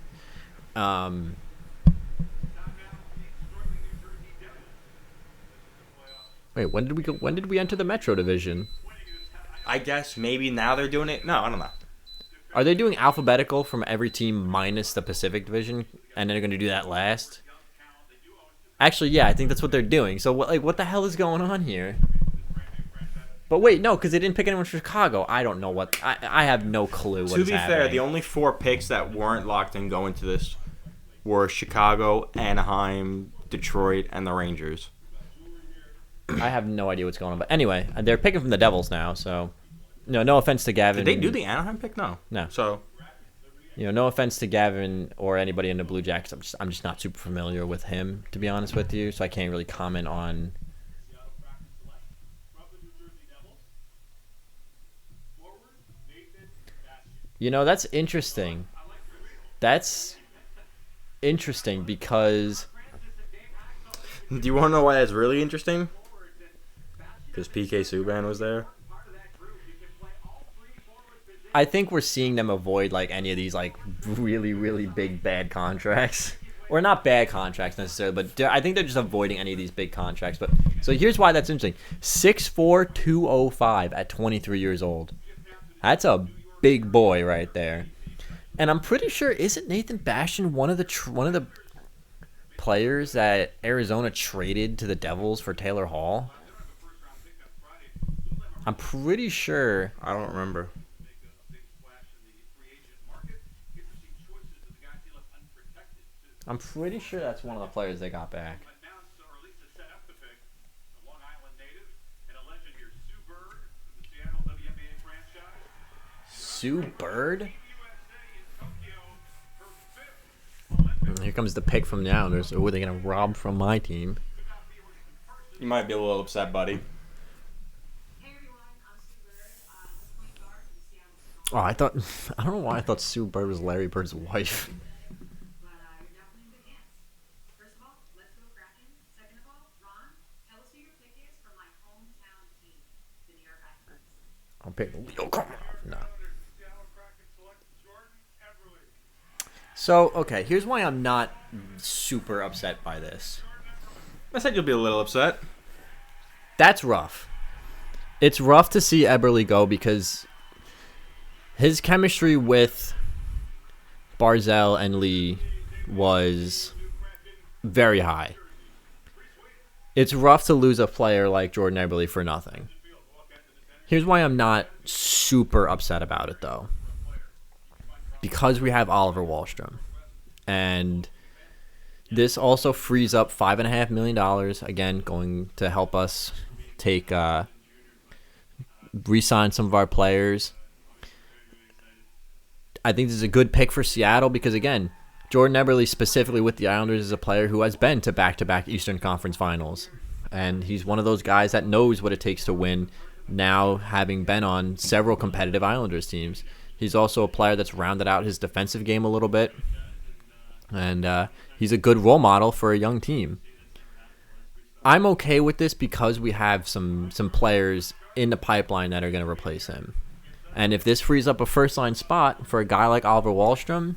Wait, when did we go? When did we enter the Metro Division? I guess maybe now they're doing it. No, I don't know. Are they doing alphabetical from every team minus the Pacific Division, and then they're going to do that last? Actually, yeah, I think that's what they're doing. So, what the hell is going on here? But wait, no, because they didn't pick anyone from Chicago. I don't know what. I have no clue what's happening. To be fair, the only 4 picks that weren't locked in going to this were Chicago, Anaheim, Detroit, and the Rangers. I have no idea what's going on. But anyway, they're picking from the Devils now, so no offense to Gavin. Did they do the Anaheim pick? No. So, no offense to Gavin or anybody in the Blue Jackets. I'm just not super familiar with him, to be honest with you, so I can't really comment on. That's interesting. That's interesting because. Do you want to know why that's really interesting? Because PK Subban was there. I think we're seeing them avoid any of these really, really big bad contracts. Or not bad contracts necessarily, but I think they're just avoiding any of these big contracts. But so here's why that's interesting. 6'4", 205 at 23 years old. That's a big boy right there. And I'm pretty sure, isn't Nathan Bastian one of the players that Arizona traded to the Devils for Taylor Hall? I'm pretty sure. I don't remember. I'm pretty sure that's one of the players they got back. Sue Bird? Here comes the pick from the Islanders. Who are they going to rob from my team? You might be a little upset, buddy. Oh, I don't know why I thought Sue Bird was Larry Bird's wife. I'll pick Leo Komarov. No. So, okay, here's why I'm not super upset by this. I said you'll be a little upset. That's rough. It's rough to see Eberle go because his chemistry with Barzal and Lee was very high. It's rough to lose a player like Jordan Eberle for nothing. Here's why I'm not super upset about it, though. Because we have Oliver Wahlstrom. And this also frees up $5.5 million, again, going to help us re-sign some of our players. I think this is a good pick for Seattle because, again, Jordan Eberle specifically with the Islanders is a player who has been to back-to-back Eastern Conference Finals. And he's one of those guys that knows what it takes to win, now having been on several competitive Islanders teams. He's also a player that's rounded out his defensive game a little bit. And he's a good role model for a young team. I'm okay with this because we have some players in the pipeline that are going to replace him. And if this frees up a first-line spot for a guy like Oliver Wahlstrom,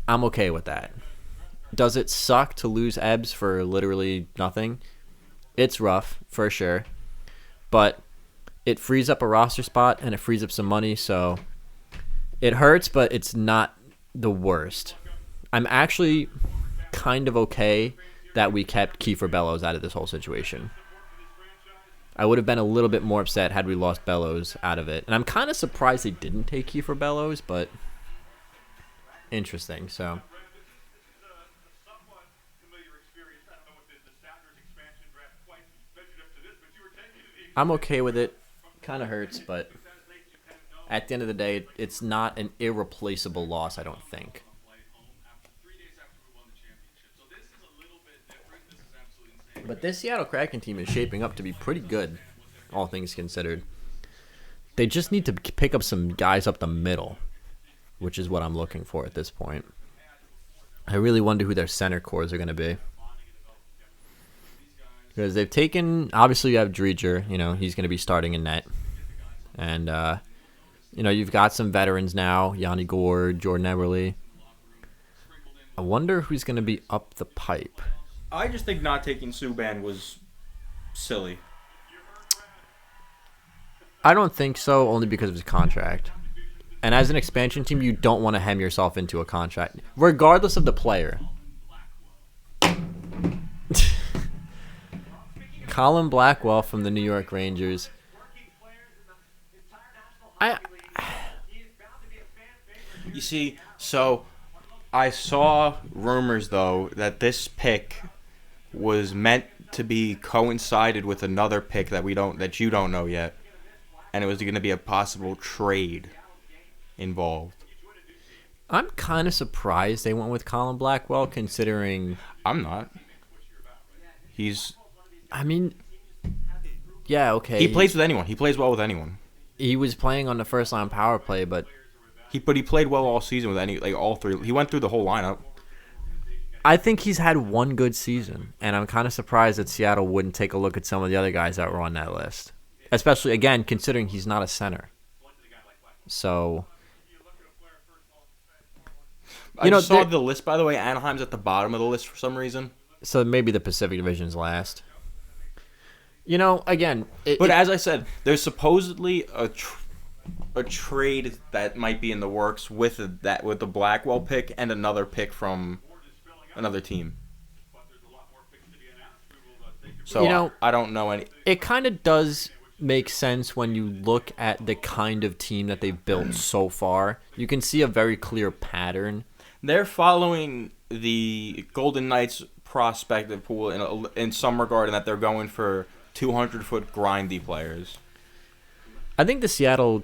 I'm okay with that. Does it suck to lose Ebbs for literally nothing? It's rough, for sure. But it frees up a roster spot, and it frees up some money, so it hurts, but it's not the worst. I'm actually kind of okay that we kept Kiefer Bellows out of this whole situation. I would have been a little bit more upset had we lost Bellows out of it. And I'm kind of surprised they didn't take Kiefer Bellows, but interesting. So I'm okay with it. Kind of hurts, but at the end of the day, it's not an irreplaceable loss, I don't think. But this Seattle Kraken team is shaping up to be pretty good, all things considered. they just need to pick up some guys up the middle, which is what I'm looking for at this point. I really wonder who their center cores are going to be. Because they've taken, obviously you have Dreger, he's going to be starting in net. And, you've got some veterans now, Yanni Gourde, Jordan Eberle. I wonder who's going to be up the pipe. I just think not taking Subban was silly. I don't think so, only because of his contract. And as an expansion team, you don't want to hem yourself into a contract, regardless of the player. Colin Blackwell from the New York Rangers. You see, so I saw rumors, though, that this pick was meant to be coincided with another pick that you don't know yet. And it was going to be a possible trade involved. I'm kind of surprised they went with Colin Blackwell, considering... I'm not. Yeah, okay. He plays with anyone. He plays well with anyone. He was playing on the first line power play, but he played well all season with all three. He went through the whole lineup. I think he's had one good season, and I'm kind of surprised that Seattle wouldn't take a look at some of the other guys that were on that list. Especially, again, considering he's not a center. So, I saw the list, by the way. Anaheim's at the bottom of the list for some reason. So maybe the Pacific Division's last. Again... as I said, there's supposedly a trade that might be in the works with the Blackwell pick and another pick from another team. So I don't know any... It kind of does make sense when you look at the kind of team that they've built so far. You can see a very clear pattern. They're following the Golden Knights prospective pool in some regard, in that they're going for 200-foot grindy players. I think the Seattle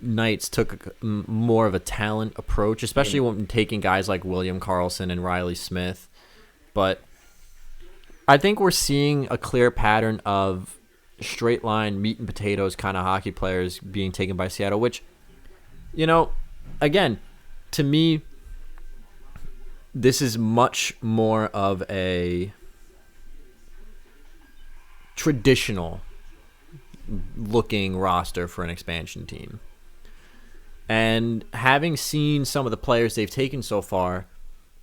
Knights took more of a talent approach, especially when taking guys like William Karlsson and Riley Smith. But I think we're seeing a clear pattern of straight line, meat and potatoes kind of hockey players being taken by Seattle, which, again, to me, this is much more of a traditional looking roster for an expansion team. And having seen some of the players they've taken so far...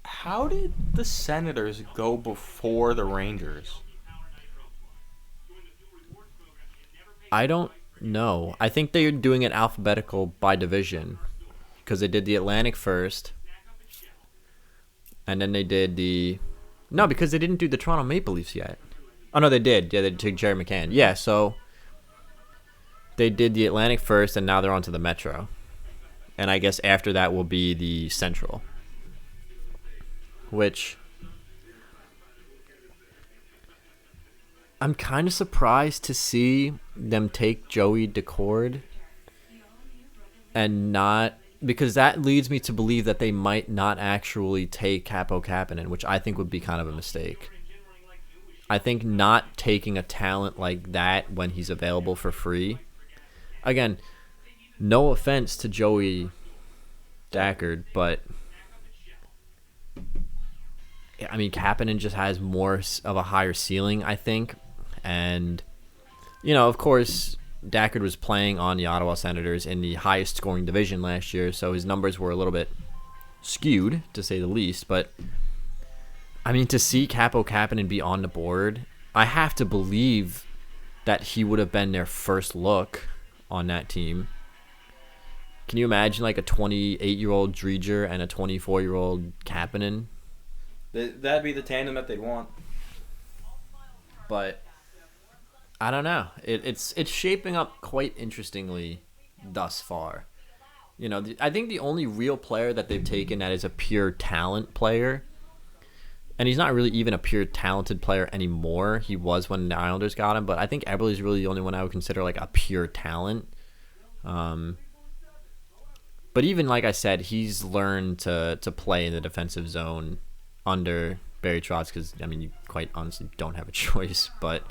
How did the Senators go before the Rangers? I don't know. I think they're doing it alphabetical by division, because they did the Atlantic first, and then they did the... No, because they didn't do the Toronto Maple Leafs yet. Oh, no, they did. Yeah, they took Jerry McCann. Yeah, so they did the Atlantic first, and now they're on to the Metro. And I guess after that will be the Central. Which... I'm kind of surprised to see them take Joey Decord and not... Because that leads me to believe that they might not actually take Capo Kapanen, which I think would be kind of a mistake. I think not taking a talent like that when he's available for free. Again, no offense to Joey Dackard, but I mean, Kapanen just has more of a higher ceiling, I think. And, of course, Dackard was playing on the Ottawa Senators in the highest scoring division last year, so his numbers were a little bit skewed, to say the least. But, I mean, to see Capo Kapanen be on the board, I have to believe that he would have been their first look on that team. Can you imagine like a 28-year-old Dreger and a 24-year-old Kapanen? That'd be the tandem that they'd want. But I don't know. It's shaping up quite interestingly thus far. I think the only real player that they've taken that is a pure talent player, and he's not really even a pure talented player anymore. He was when the Islanders got him, but I think Eberle's really the only one I would consider like a pure talent. But even like I said, he's learned to play in the defensive zone under Barry Trotz, because I mean, you quite honestly don't have a choice. But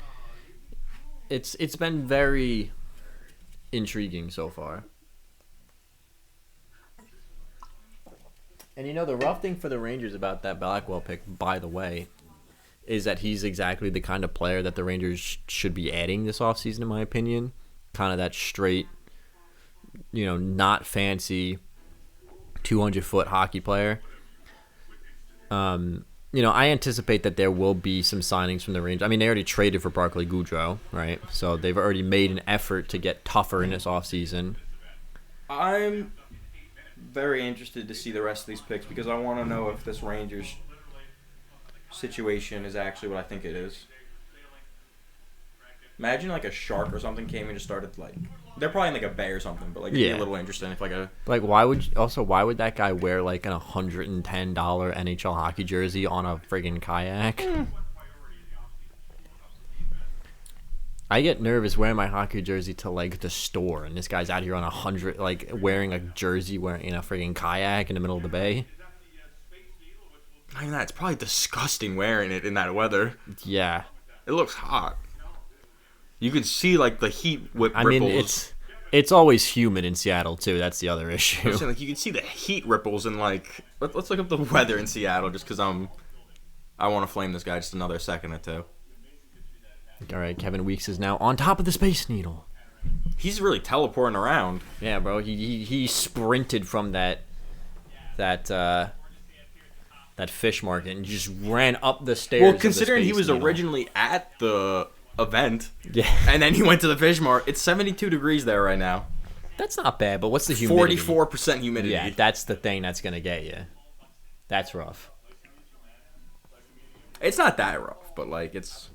it's been very intriguing so far. And the rough thing for the Rangers about that Blackwell pick, by the way, is that he's exactly the kind of player that the Rangers should be adding this offseason, in my opinion. Kind of that straight, not fancy 200-foot hockey player. I anticipate that there will be some signings from the Rangers. I mean, they already traded for Barclay Goodrow, right? So they've already made an effort to get tougher in this offseason. I'm very interested to see the rest of these picks because I want to know if this Rangers situation is actually what I think it is. Imagine like a shark or something came and just started like they're probably in like a bay or something, but like it'd be a little interesting if why would that guy wear like an $110 NHL hockey jersey on a friggin' kayak? I get nervous wearing my hockey jersey to like the store, and this guy's out here on wearing a jersey in a friggin' kayak in the middle of the bay. I mean, it's probably disgusting wearing it in that weather. Yeah, it looks hot. You can see like the heat ripples. I mean, it's always humid in Seattle too. That's the other issue. Saying, like you can see the heat ripples and like let's look up the weather in Seattle just because I want to flame this guy just another second or two. All right, Kevin Weeks is now on top of the Space Needle. He's really teleporting around. Yeah, bro. He sprinted from that fish market and just ran up the stairs. Well, considering he was originally at the event, yeah, and then he went to the fish market. It's 72 degrees there right now. That's not bad, but what's the humidity? 44% humidity. Yeah, that's the thing that's gonna get you. That's rough. It's not that rough, but like it's.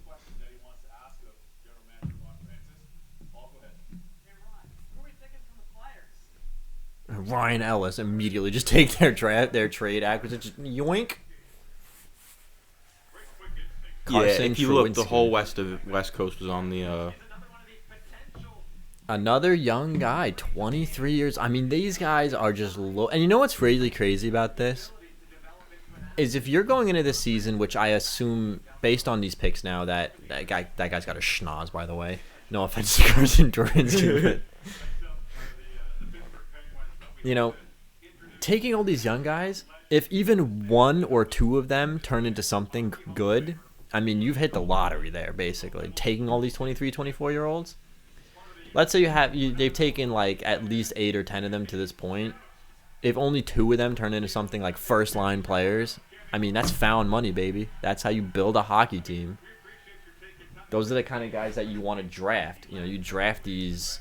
Ryan Ellis immediately just take their trade acquisition. Yoink. Carson if you look, the whole West Coast was on the. Another young guy, 23 years. I mean, these guys are just low. And you know what's really crazy about this? Is if you're going into this season, which I assume, based on these picks now, that guy's got a schnoz, by the way. No offense to Carson Dorensky, but taking all these young guys, if even one or two of them turn into something good, I mean, you've hit the lottery there, basically. Taking all these 23, 24-year-olds. Let's say they've taken like at least 8 or 10 of them to this point. If only 2 of them turn into something like first-line players, I mean, that's found money, baby. That's how you build a hockey team. Those are the kind of guys that you want to draft. You draft these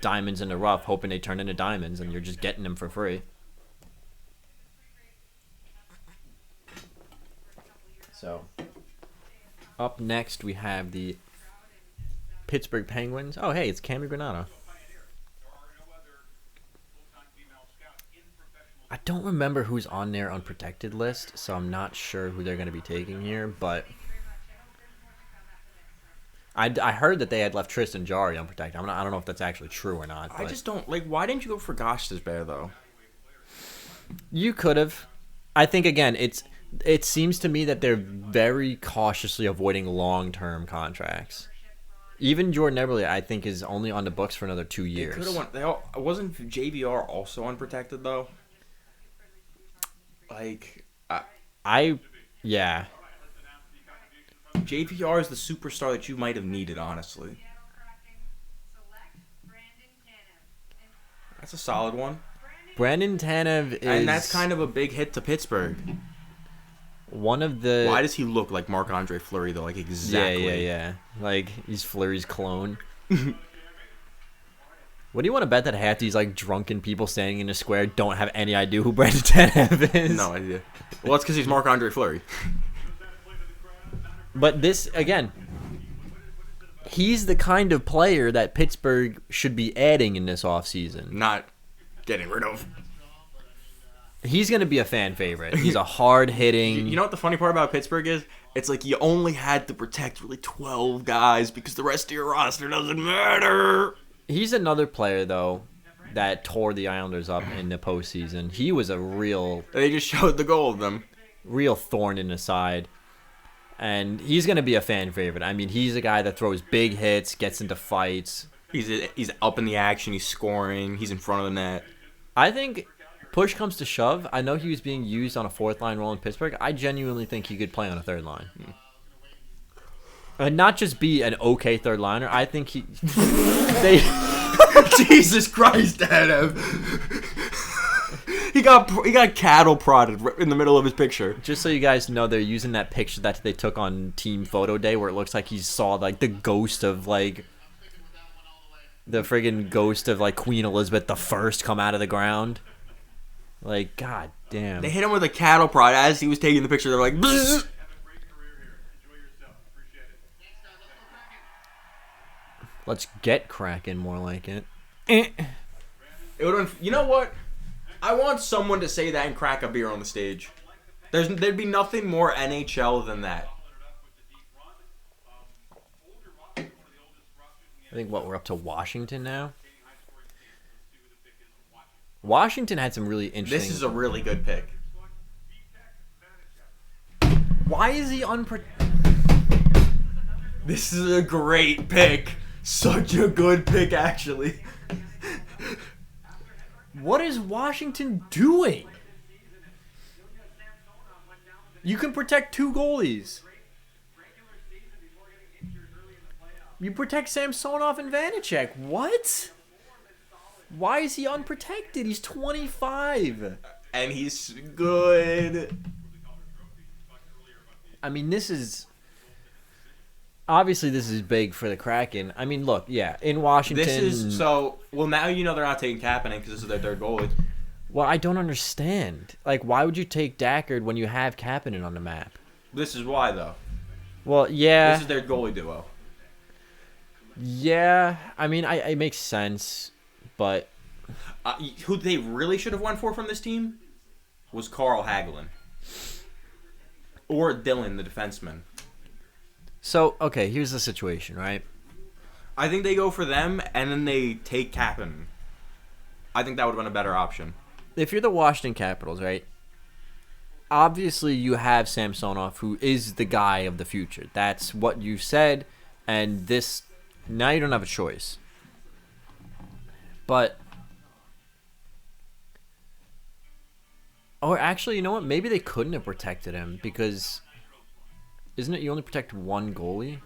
diamonds in the rough, hoping they turn into diamonds, and you're just getting them for free. So, up next we have the Pittsburgh Penguins. Oh, hey, it's Cammy Granado. I don't remember who's on their unprotected list, so I'm not sure who they're going to be taking here, but I heard that they had left Tristan Jarry unprotected. I don't know if that's actually true or not. I just don't why didn't you go for Gosh this bear though? You could have. I think again, it seems to me that they're very cautiously avoiding long-term contracts. Even Jordan Eberle, I think, is only on the books for another 2 years. Wasn't JVR also unprotected though? Yeah. JVR is the superstar that you might have needed, honestly. That's a solid one. Brandon Tanev is... And that's kind of a big hit to Pittsburgh. One of the... Why does he look like Marc-Andre Fleury, though? Like, exactly. Yeah. Like, he's Fleury's clone. What do you want to bet that half these, drunken people standing in the square don't have any idea who Brandon Tanev is? No idea. Well, it's because he's Marc-Andre Fleury. But this, again, he's the kind of player that Pittsburgh should be adding in this offseason. Not getting rid of. He's going to be a fan favorite. He's a hard-hitting... You know what the funny part about Pittsburgh is? It's like you only had to protect really 12 guys because the rest of your roster doesn't matter. He's another player, though, that tore the Islanders up in the postseason. He was a real... They just showed the goal of them. Real thorn in the side. And he's going to be a fan favorite. I mean, he's a guy that throws big hits, gets into fights. He's up in the action. He's scoring. He's in front of the net. I think push comes to shove. I know he was being used on a fourth line role in Pittsburgh. I genuinely think he could play on a third line. And not just be an okay third liner. I think they Jesus Christ, Adam. He got cattle prodded in the middle of his picture. Just so you guys know, they're using that picture that they took on Team Photo Day where it looks like he saw like the ghost of like the friggin' ghost of like Queen Elizabeth I come out of the ground. Like, god damn. They hit him with a cattle prod as he was taking the picture. They're like, bzz. Let's get Kraken, more like it. It would have. You know what? I want someone to say that and crack a beer on the stage. There'd be nothing more NHL than that. I think we're up to Washington now. Washington had some really interesting. This is a really good pick. Why is he This is a great pick. Such a good pick, actually. What is Washington doing? You can protect two goalies. You protect Samsonov and Vanacek. What? Why is he unprotected? He's 25. And he's good. I mean, this is... Obviously, this is big for the Kraken. I mean, look, yeah, in Washington... This is... So, well, now you know they're not taking Kapanen because this is their third goalie. Well, I don't understand. Like, why would you take Dackard when you have Kapanen on the map? This is why, though. Well, yeah. This is their goalie duo. Yeah, I mean, it makes sense, but... Who they really should have went for from this team was Carl Hagelin. Or Dylan, the defenseman. So, okay, here's the situation, right? I think they go for them, and then they take Kapanen. I think that would have been a better option. If you're the Washington Capitals, right? Obviously, you have Samsonov, who is the guy of the future. That's what you said, and this... Now you don't have a choice. But... Or actually, you know what? Maybe they couldn't have protected him, because... Isn't it you only protect one goalie?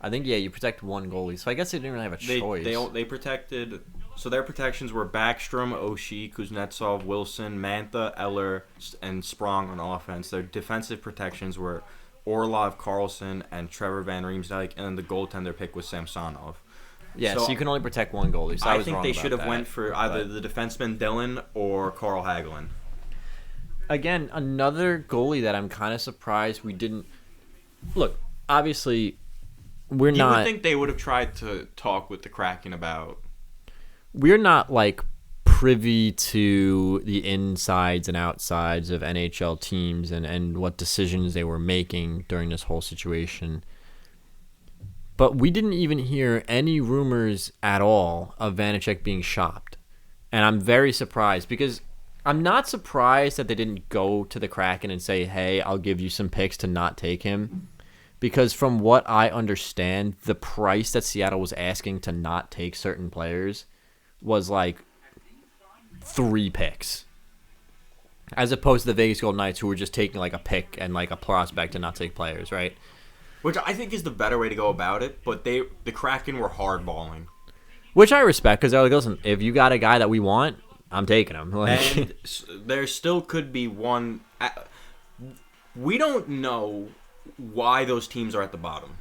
I think, yeah, you protect one goalie. So I guess they didn't really have a choice. They protected... So their protections were Backstrom, Oshie, Kuznetsov, Wilson, Mantha, Eller, and Sprong on offense. Their defensive protections were Orlov, Carlson, and Trevor Van Riemsdyk, and then the goaltender pick was Samsonov. Yeah, so you can only protect one goalie. So I was think wrong they about should have that, went for either the defenseman Dylan or Carl Hagelin. Again, another goalie that I'm kind of surprised we didn't... Look, obviously, we're not... You would think they would have tried to talk with the Kraken about... We're not, like, privy to the insides and outsides of NHL teams and what decisions they were making during this whole situation. But we didn't even hear any rumors at all of Vanacek being shopped. And I'm very surprised because... I'm not surprised that they didn't go to the Kraken and say, hey, I'll give you some picks to not take him. Because from what I understand, the price that Seattle was asking to not take certain players was like 3 picks. As opposed to the Vegas Golden Knights who were just taking like a pick and like a prospect to not take players, right? Which I think is the better way to go about it, but the Kraken were hardballing. Which I respect because they're like, listen, if you got a guy that we want, I'm taking him. And there still could be one... We don't know why those teams are at the bottom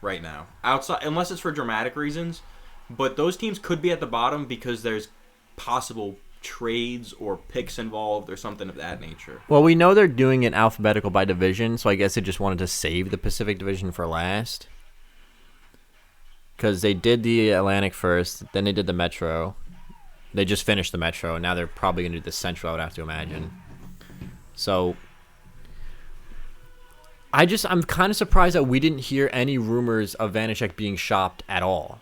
right now. Outside, unless it's for dramatic reasons. But those teams could be at the bottom because there's possible trades or picks involved or something of that nature. Well, we know they're doing it alphabetical by division, so I guess they just wanted to save the Pacific Division for last. Because they did the Atlantic first, then they did the Metro. They just finished the Metro, and now they're probably going to do the Central, I would have to imagine. So, I'm kind of surprised that we didn't hear any rumors of Vanacek being shopped at all.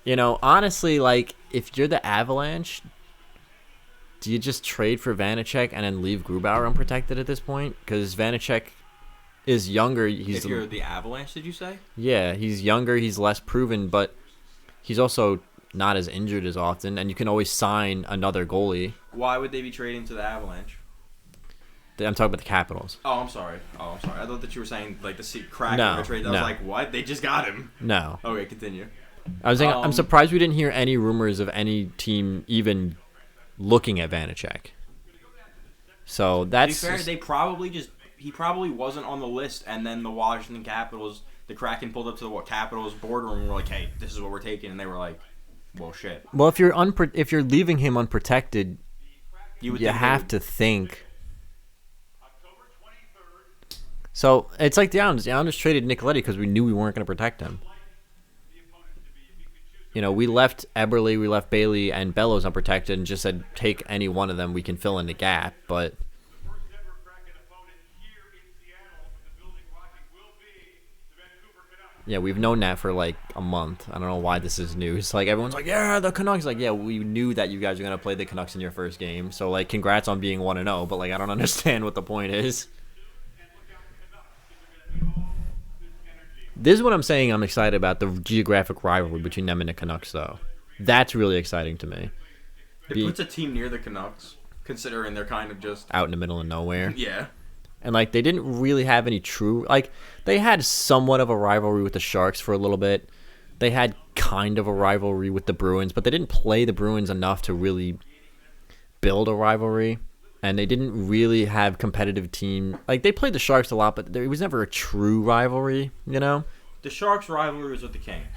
You know, honestly, like, if you're the Avalanche, do you just trade for Vanacek and then leave Grubauer unprotected at this point? Because Vanacek is younger. If you're the Avalanche, did you say? Yeah, he's younger, he's less proven, but... he's also not as injured as often, and you can always sign another goalie. Why would they be trading to the Avalanche? I'm talking about the Capitals. Oh, I'm sorry. I thought that you were saying like the Kraken No, trade. I was like, what? They just got him. No. Okay, continue. I was saying, I'm surprised we didn't hear any rumors of any team even looking at Vanacek. So that's... To be fair, he probably wasn't on the list, and then the Washington Capitals, the Kraken pulled up to the Capitals boardroom and were like, hey, this is what we're taking, and they were like, well, shit. Well, if you're leaving him unprotected, you have to think... So, it's like the Islanders. The Islanders traded Nicoletti because we knew we weren't going to protect him. You know, we left Eberle, we left Bailey, and Bellows unprotected and just said, take any one of them, we can fill in the gap. But, yeah, we've known that for like a month. I don't know why this is news. Like, everyone's like, yeah, the Canucks. Like, yeah, we knew that you guys were going to play the Canucks in your first game. So, like, congrats on being 1-0. But, like, I don't understand what the point is. This is what I'm saying I'm excited about, the geographic rivalry between them and the Canucks, though. That's really exciting to me. It puts a team near the Canucks, considering they're kind of just... out in the middle of nowhere. Yeah. And, like, they didn't really have any true... Like, they had somewhat of a rivalry with the Sharks for a little bit. They had kind of a rivalry with the Bruins, but they didn't play the Bruins enough to really build a rivalry. And they didn't really have competitive team. Like, they played the Sharks a lot, but it was never a true rivalry, you know? The Sharks' rivalry was with the Kings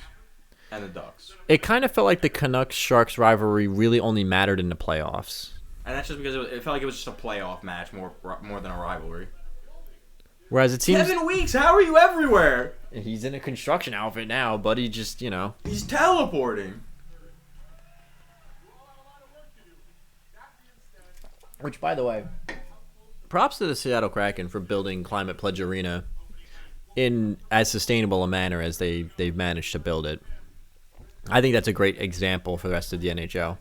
and the Ducks. It kind of felt like the Canucks-Sharks rivalry really only mattered in the playoffs. And that's just because it felt like it was just a playoff match more than a rivalry. Whereas it seems... 7 weeks? How are you everywhere? He's in a construction outfit now, but he just, you know... He's teleporting. Which, by the way, props to the Seattle Kraken for building Climate Pledge Arena in as sustainable a manner as they've managed to build it. I think that's a great example for the rest of the NHL.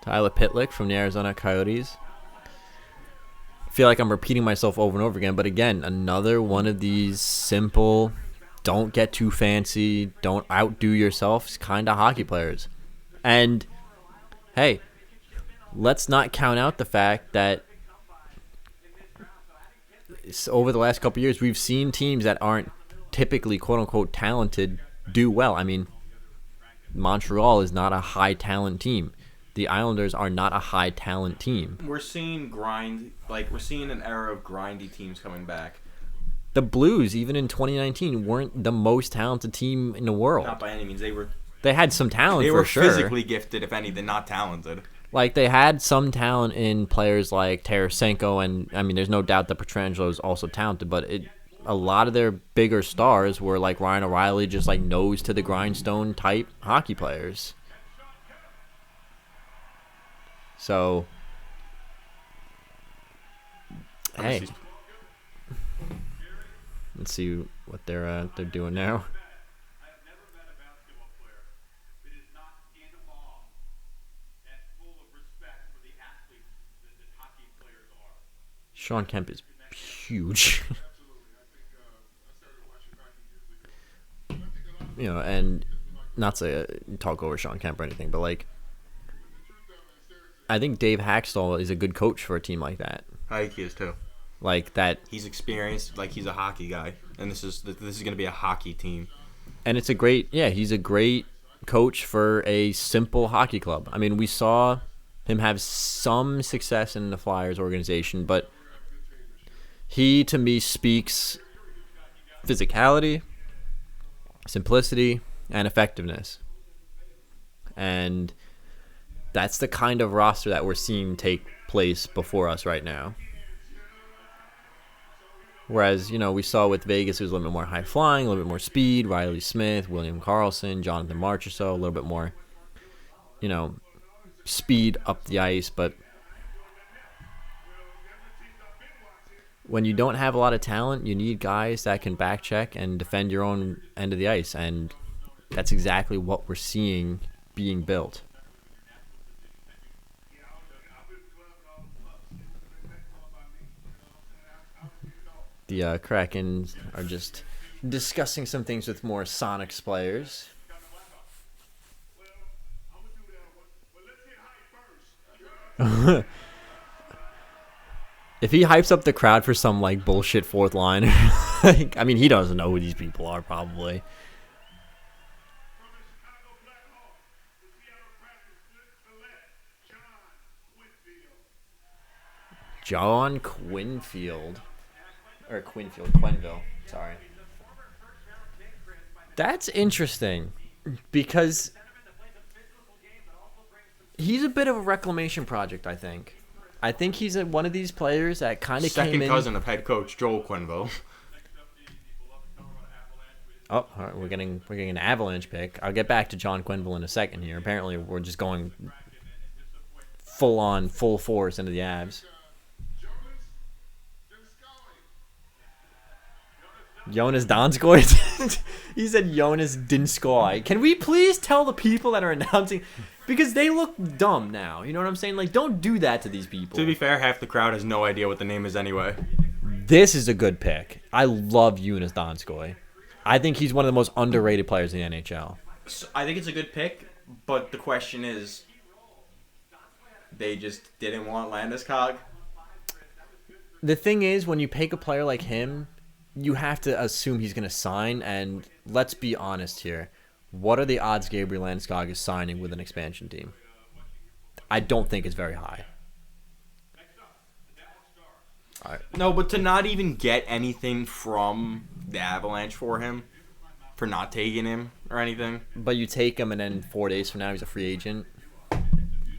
Tyler Pitlick from the Arizona Coyotes. I feel like I'm repeating myself over and over again, but again, another one of these simple... don't get too fancy, don't outdo yourself kind of hockey players. And, hey, let's not count out the fact that over the last couple of years, we've seen teams that aren't typically quote-unquote talented do well. I mean, Montreal is not a high-talent team. The Islanders are not a high-talent team. We're seeing we're seeing an era of grindy teams coming back. The Blues, even in 2019, weren't the most talented team in the world. Not by any means. They had some talent, for sure. They were physically gifted, if anything, not talented. Like, they had some talent in players like Tarasenko, and, I mean, there's no doubt that Pietrangelo is also talented, but a lot of their bigger stars were like Ryan O'Reilly, just like nose to the grindstone type hockey players. So, hey. Let's see what they're doing now. Sean Kemp is huge. You know, and not to talk over Sean Kemp or anything, but like, I think Dave Haxtell is a good coach for a team like that. I think he is too. Like that, he's experienced. Like, he's a hockey guy, and this is going to be a hockey team. And it's he's a great coach for a simple hockey club. I mean, we saw him have some success in the Flyers organization, but he, to me, speaks physicality, simplicity, and effectiveness. And that's the kind of roster that we're seeing take place before us right now. Whereas, you know, we saw with Vegas, it was a little bit more high-flying, a little bit more speed, Riley Smith, William Karlsson, Jonathan Marchessault, a little bit more, you know, speed up the ice. But when you don't have a lot of talent, you need guys that can back-check and defend your own end of the ice. And that's exactly what we're seeing being built. The Kraken are just discussing some things with more Sonics players. If he hypes up the crowd for some like bullshit fourth line, I mean, he doesn't know who these people are probably. John Quinfield. Or Quenville. Sorry. That's interesting because he's a bit of a reclamation project, I think. I think he's one of these players that kind of came in. Second cousin of head coach Joel Quenville. Oh, all right, we're getting an Avalanche pick. I'll get back to John Quenville in a second here. Apparently, we're just going full force into the Avs. Jonas Donskoy? He said Jonas Dinskoy. Can we please tell the people that are announcing? Because they look dumb now. You know what I'm saying? Like, don't do that to these people. To be fair, half the crowd has no idea what the name is anyway. This is a good pick. I love Jonas Donskoy. I think he's one of the most underrated players in the NHL. So I think it's a good pick, but the question is, they just didn't want Landeskog. The thing is, when you pick a player like him, you have to assume he's going to sign, and let's be honest here. What are the odds Gabriel Landeskog is signing with an expansion team? I don't think it's very high. All right. No, but to not even get anything from the Avalanche for him, for not taking him or anything. But you take him, and then 4 days from now he's a free agent.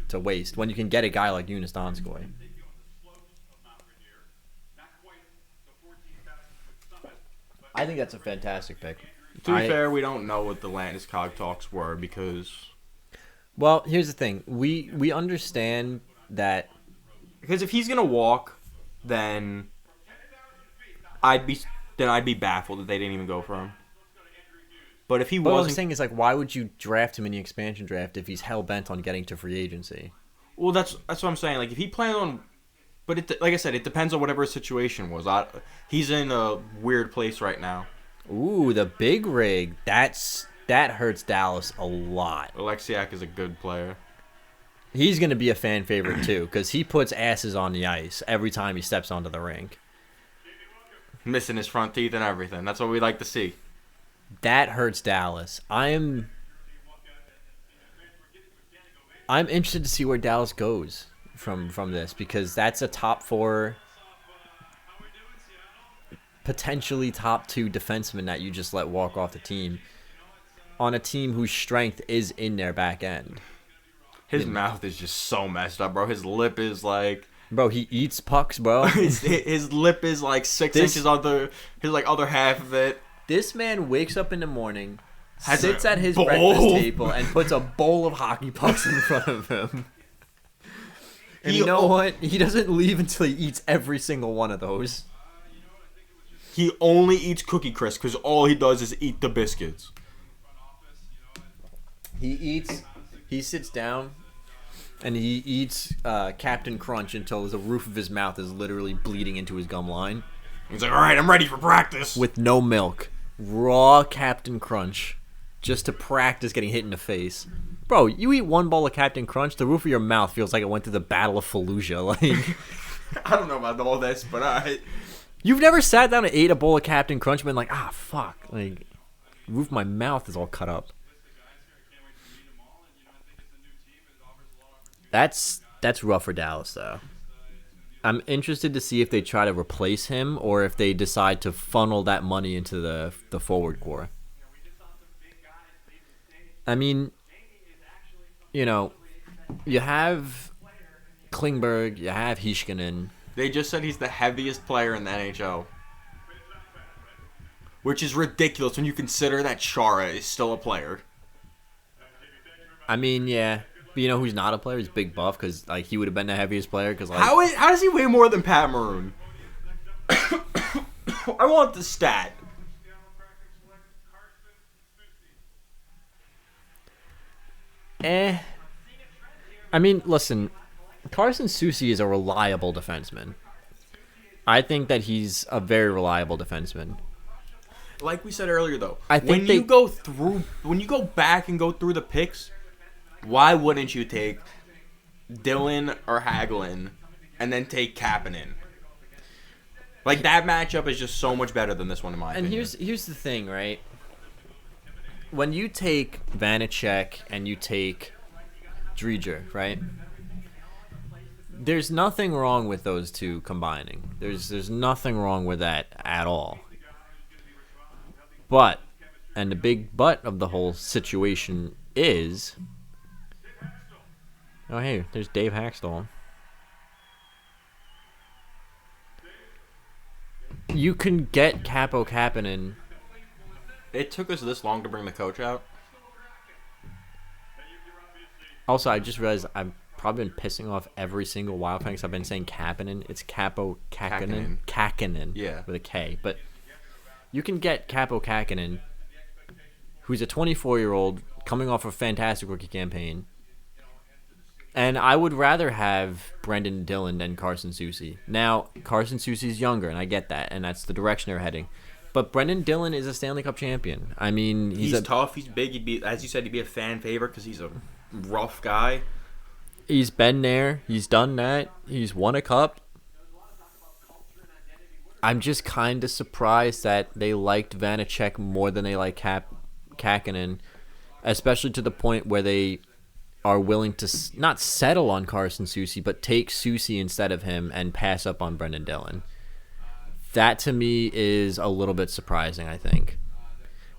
It's a waste. When you can get a guy like Jonas Donskoy. I think that's a fantastic pick. To be fair, we don't know what the Landeskog talks were because... Well, here's the thing. We understand that... Because if he's going to walk, then I'd be baffled that they didn't even go for him. But if he wasn't... What I'm saying is, like, why would you draft him in the expansion draft if he's hell-bent on getting to free agency? Well, that's what I'm saying. Like, if he plans on... But like I said, it depends on whatever his situation was. He's in a weird place right now. Ooh, the big rig. That hurts Dallas a lot. Alexiak is a good player. He's going to be a fan favorite, too, because he puts asses on the ice every time he steps onto the rink. Missing his front teeth and everything. That's what we like to see. That hurts Dallas. I'm interested to see where Dallas goes from this, because that's a top 4, potentially top 2 defenseman that you just let walk off the team on a team whose strength is in their back end. His mouth is just so messed up, bro. His lip is like... Bro, he eats pucks, bro. his lip is like 6 inches on his like other half of it. This man wakes up in the morning, sits at his breakfast table, and puts a bowl of hockey pucks in front of him. And you know what? He doesn't leave until he eats every single one of those. He only eats Cookie Crisp because all he does is eat the biscuits. He sits down, and he eats Captain Crunch until the roof of his mouth is literally bleeding into his gum line. He's like, all right, I'm ready for practice. With no milk. Raw Captain Crunch. Just to practice getting hit in the face. Bro, you eat one bowl of Captain Crunch, the roof of your mouth feels like it went through the Battle of Fallujah. Like, I don't know about all this, but You've never sat down and ate a bowl of Captain Crunch and been like, fuck. Like, the roof of my mouth is all cut up. That's rough for Dallas, though. I'm interested to see if they try to replace him or if they decide to funnel that money into the forward core. I mean, you know, you have Klingberg, you have Heiskanen. They just said he's the heaviest player in the NHL. Which is ridiculous when you consider that Chara is still a player. I mean, yeah. But you know who's not a player? He's Big Buff, because like, he would have been the heaviest player. Cause, like, how does he weigh more than Pat Maroon? I want the stat. I mean, listen, Carson Soucy is a reliable defenseman. I think that he's a very reliable defenseman. Like we said earlier, though, I think when you go back and go through the picks, why wouldn't you take Dylan or Hagelin and then take Kapanen? Like, that matchup is just so much better than this one, in my opinion. And here's the thing, right? When you take Vanacek and you take Driedger, right? There's nothing wrong with those two combining. There's nothing wrong with that at all. But, and the big but of the whole situation is... Oh, hey, there's Dave Haxtell. You can get Capo Kapanen. It took us this long to bring the coach out. Also, I just realized I've probably been pissing off every single Wild fan because I've been saying Kapanen. It's Capo Kakinen. Kakinen. Yeah. With a K. But you can get Capo Kakinen, who's a 24-year-old coming off a fantastic rookie campaign. And I would rather have Brendan Dillon than Carson Soucy. Now, Carson Soucy's younger, and I get that, and that's the direction they're heading. But Brendan Dillon is a Stanley Cup champion. I mean, he's tough. He's big. He'd be, as you said, he'd be a fan favorite because he's a rough guy. He's been there. He's done that. He's won a cup. I'm just kind of surprised that they liked Vanacek more than they like Kakinen, especially to the point where they are willing to not settle on Carson Soucy, but take Soucy instead of him and pass up on Brendan Dillon. That, to me, is a little bit surprising, I think.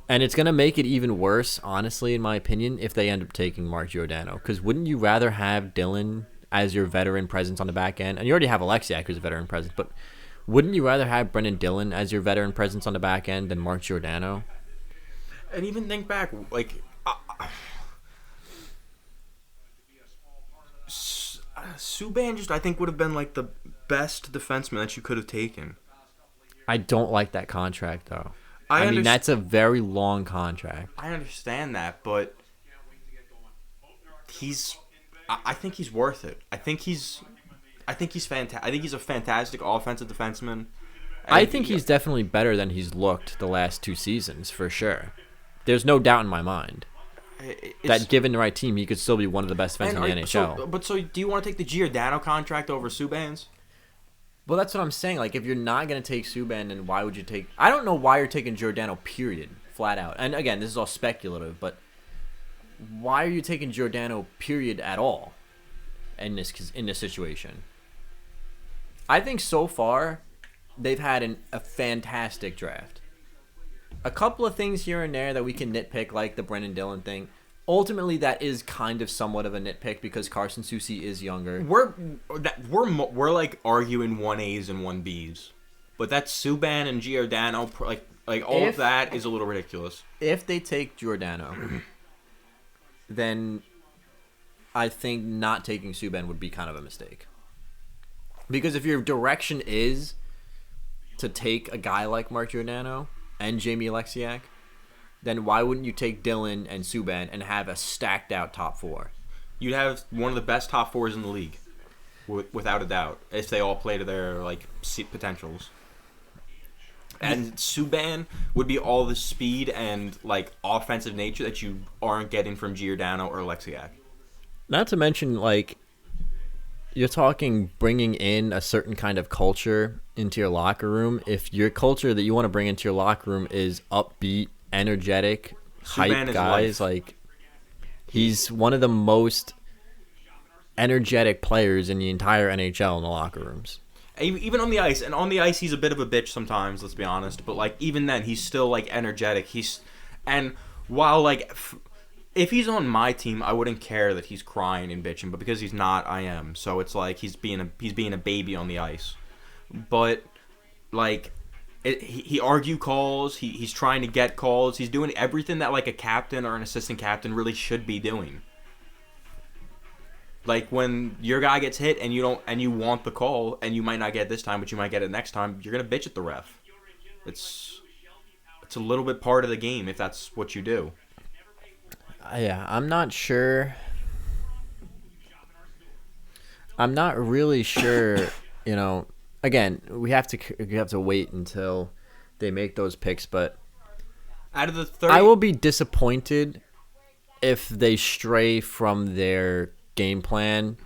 And it's going to make it even worse, honestly, in my opinion, if they end up taking Mark Giordano. Because wouldn't you rather have Dillon as your veteran presence on the back end? And you already have Alexiak, who's a veteran presence, but wouldn't you rather have Brendan Dillon as your veteran presence on the back end than Mark Giordano? And even think back, like... Subban just, I think, would have been like the best defenseman that you could have taken. I don't like that contract, though. I mean, that's a very long contract. I understand that, but I think he's worth it. I think he's fantastic. I think he's a fantastic offensive defenseman. I think he's definitely better than he's looked the last 2 seasons, for sure. There's no doubt in my mind. That given the right team, he could still be one of the best defensemen in the NHL. So do you want to take the Giordano contract over Subban's? Well, that's what I'm saying. Like, if you're not going to take Subban, then why would you take... I don't know why you're taking Giordano, period, flat out. And again, this is all speculative, but why are you taking Giordano, period, at all in this situation? I think so far, they've had a fantastic draft. A couple of things here and there that we can nitpick, like the Brendan Dillon thing. Ultimately, that is kind of somewhat of a nitpick because Carson Soucy is younger. We're like arguing 1As and 1Bs, but that's Subban and Giordano. Like all of that is a little ridiculous. If they take Giordano, then I think not taking Subban would be kind of a mistake. Because if your direction is to take a guy like Mark Giordano and Jamie Alexiak, then why wouldn't you take Dillon and Subban and have a stacked out top 4? You'd have one of the best top 4s in the league, without a doubt, if they all play to their potentials. And Subban would be all the speed and offensive nature that you aren't getting from Giordano or Alexiak. Not to mention, you're talking bringing in a certain kind of culture into your locker room. If your culture that you want to bring into your locker room is upbeat, energetic, hype guys, he's one of the most energetic players in the entire NHL in the locker rooms. Even on the ice, and on the ice he's a bit of a bitch sometimes, let's be honest, but even then he's still energetic. And while if he's on my team, I wouldn't care that he's crying and bitching, but because he's not, I am. So it's he's being a baby on the ice. But he argue calls. He's trying to get calls. He's doing everything that a captain or an assistant captain really should be doing. When your guy gets hit and you want the call and you might not get it this time, but you might get it next time, you're gonna bitch at the ref. It's a little bit part of the game if that's what you do. Yeah, I'm not sure. I'm not really sure, again, we have to wait until they make those picks, but out of the 30, I will be disappointed if they stray from their game plan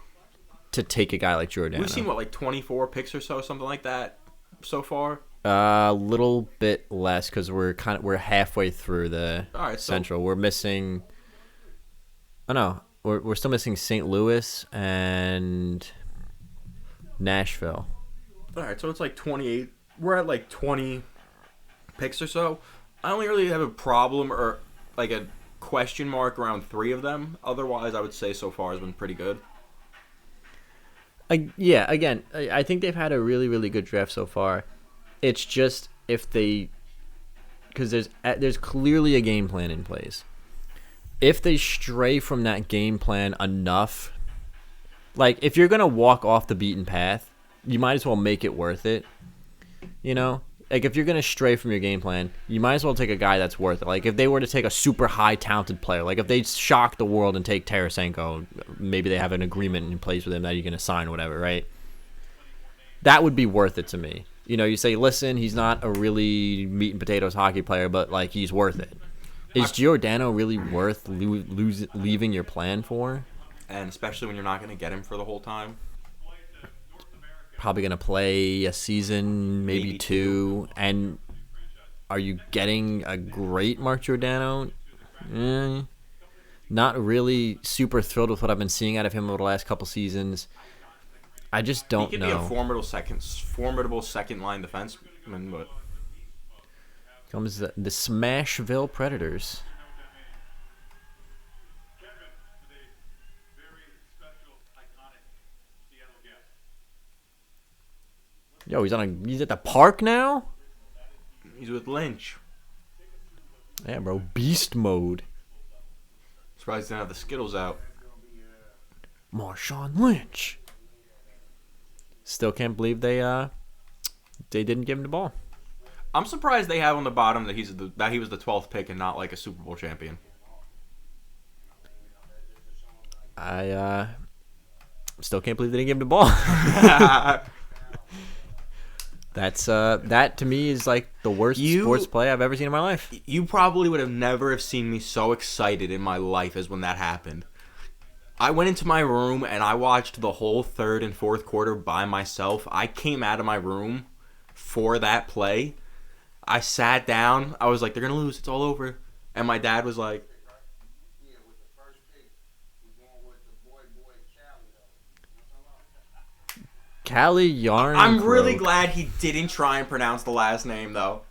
to take a guy like Giordano. We've seen like 24 picks or so, something like that, so far. A little bit less because we're halfway through the Central. We're missing. Oh no, we're still missing St. Louis and Nashville. All right, so it's like 28. We're at like 20 picks or so. I only really have a problem or like a question mark around 3 of them. Otherwise, I would say so far has been pretty good. Yeah, again, I think they've had a really, really good draft so far. It's just if they, because there's clearly a game plan in place. If they stray from that game plan enough, like if you're gonna walk off the beaten path, you might as well make it worth it. You know, like if you're gonna stray from your game plan, you might as well take a guy that's worth it. Like if they were to take a super high talented player, like if they shock the world and take Tarasenko, maybe they have an agreement in place with him that you're gonna sign or whatever, right? That would be worth it to me. You know, you say, listen, he's not a really meat and potatoes hockey player, but like he's worth it. Is Giordano really worth leaving your plan for? And especially when you're not going to get him for the whole time. Probably going to play a season, maybe two. And are you getting a great Mark Giordano? Not really super thrilled with what I've been seeing out of him over the last couple seasons. I just don't know. He could be a formidable second line defenseman, but comes the Smashville Predators. Yo, he's at the park now? He's with Lynch. Yeah, bro, beast mode. Surprised he didn't have the Skittles out. Marshawn Lynch. Still can't believe they didn't give him the ball. I'm surprised they have on the bottom that he was the 12th pick and not like a Super Bowl champion. I still can't believe they didn't give him the ball. That to me is like the worst sports play I've ever seen in my life. You probably would have never have seen me so excited in my life as when that happened. I went into my room and I watched the whole third and fourth quarter by myself. I came out of my room for that play. I sat down. I was like, they're going to lose. It's all over. And my dad was like, Calle Yarn. I'm really glad he didn't try and pronounce the last name, though.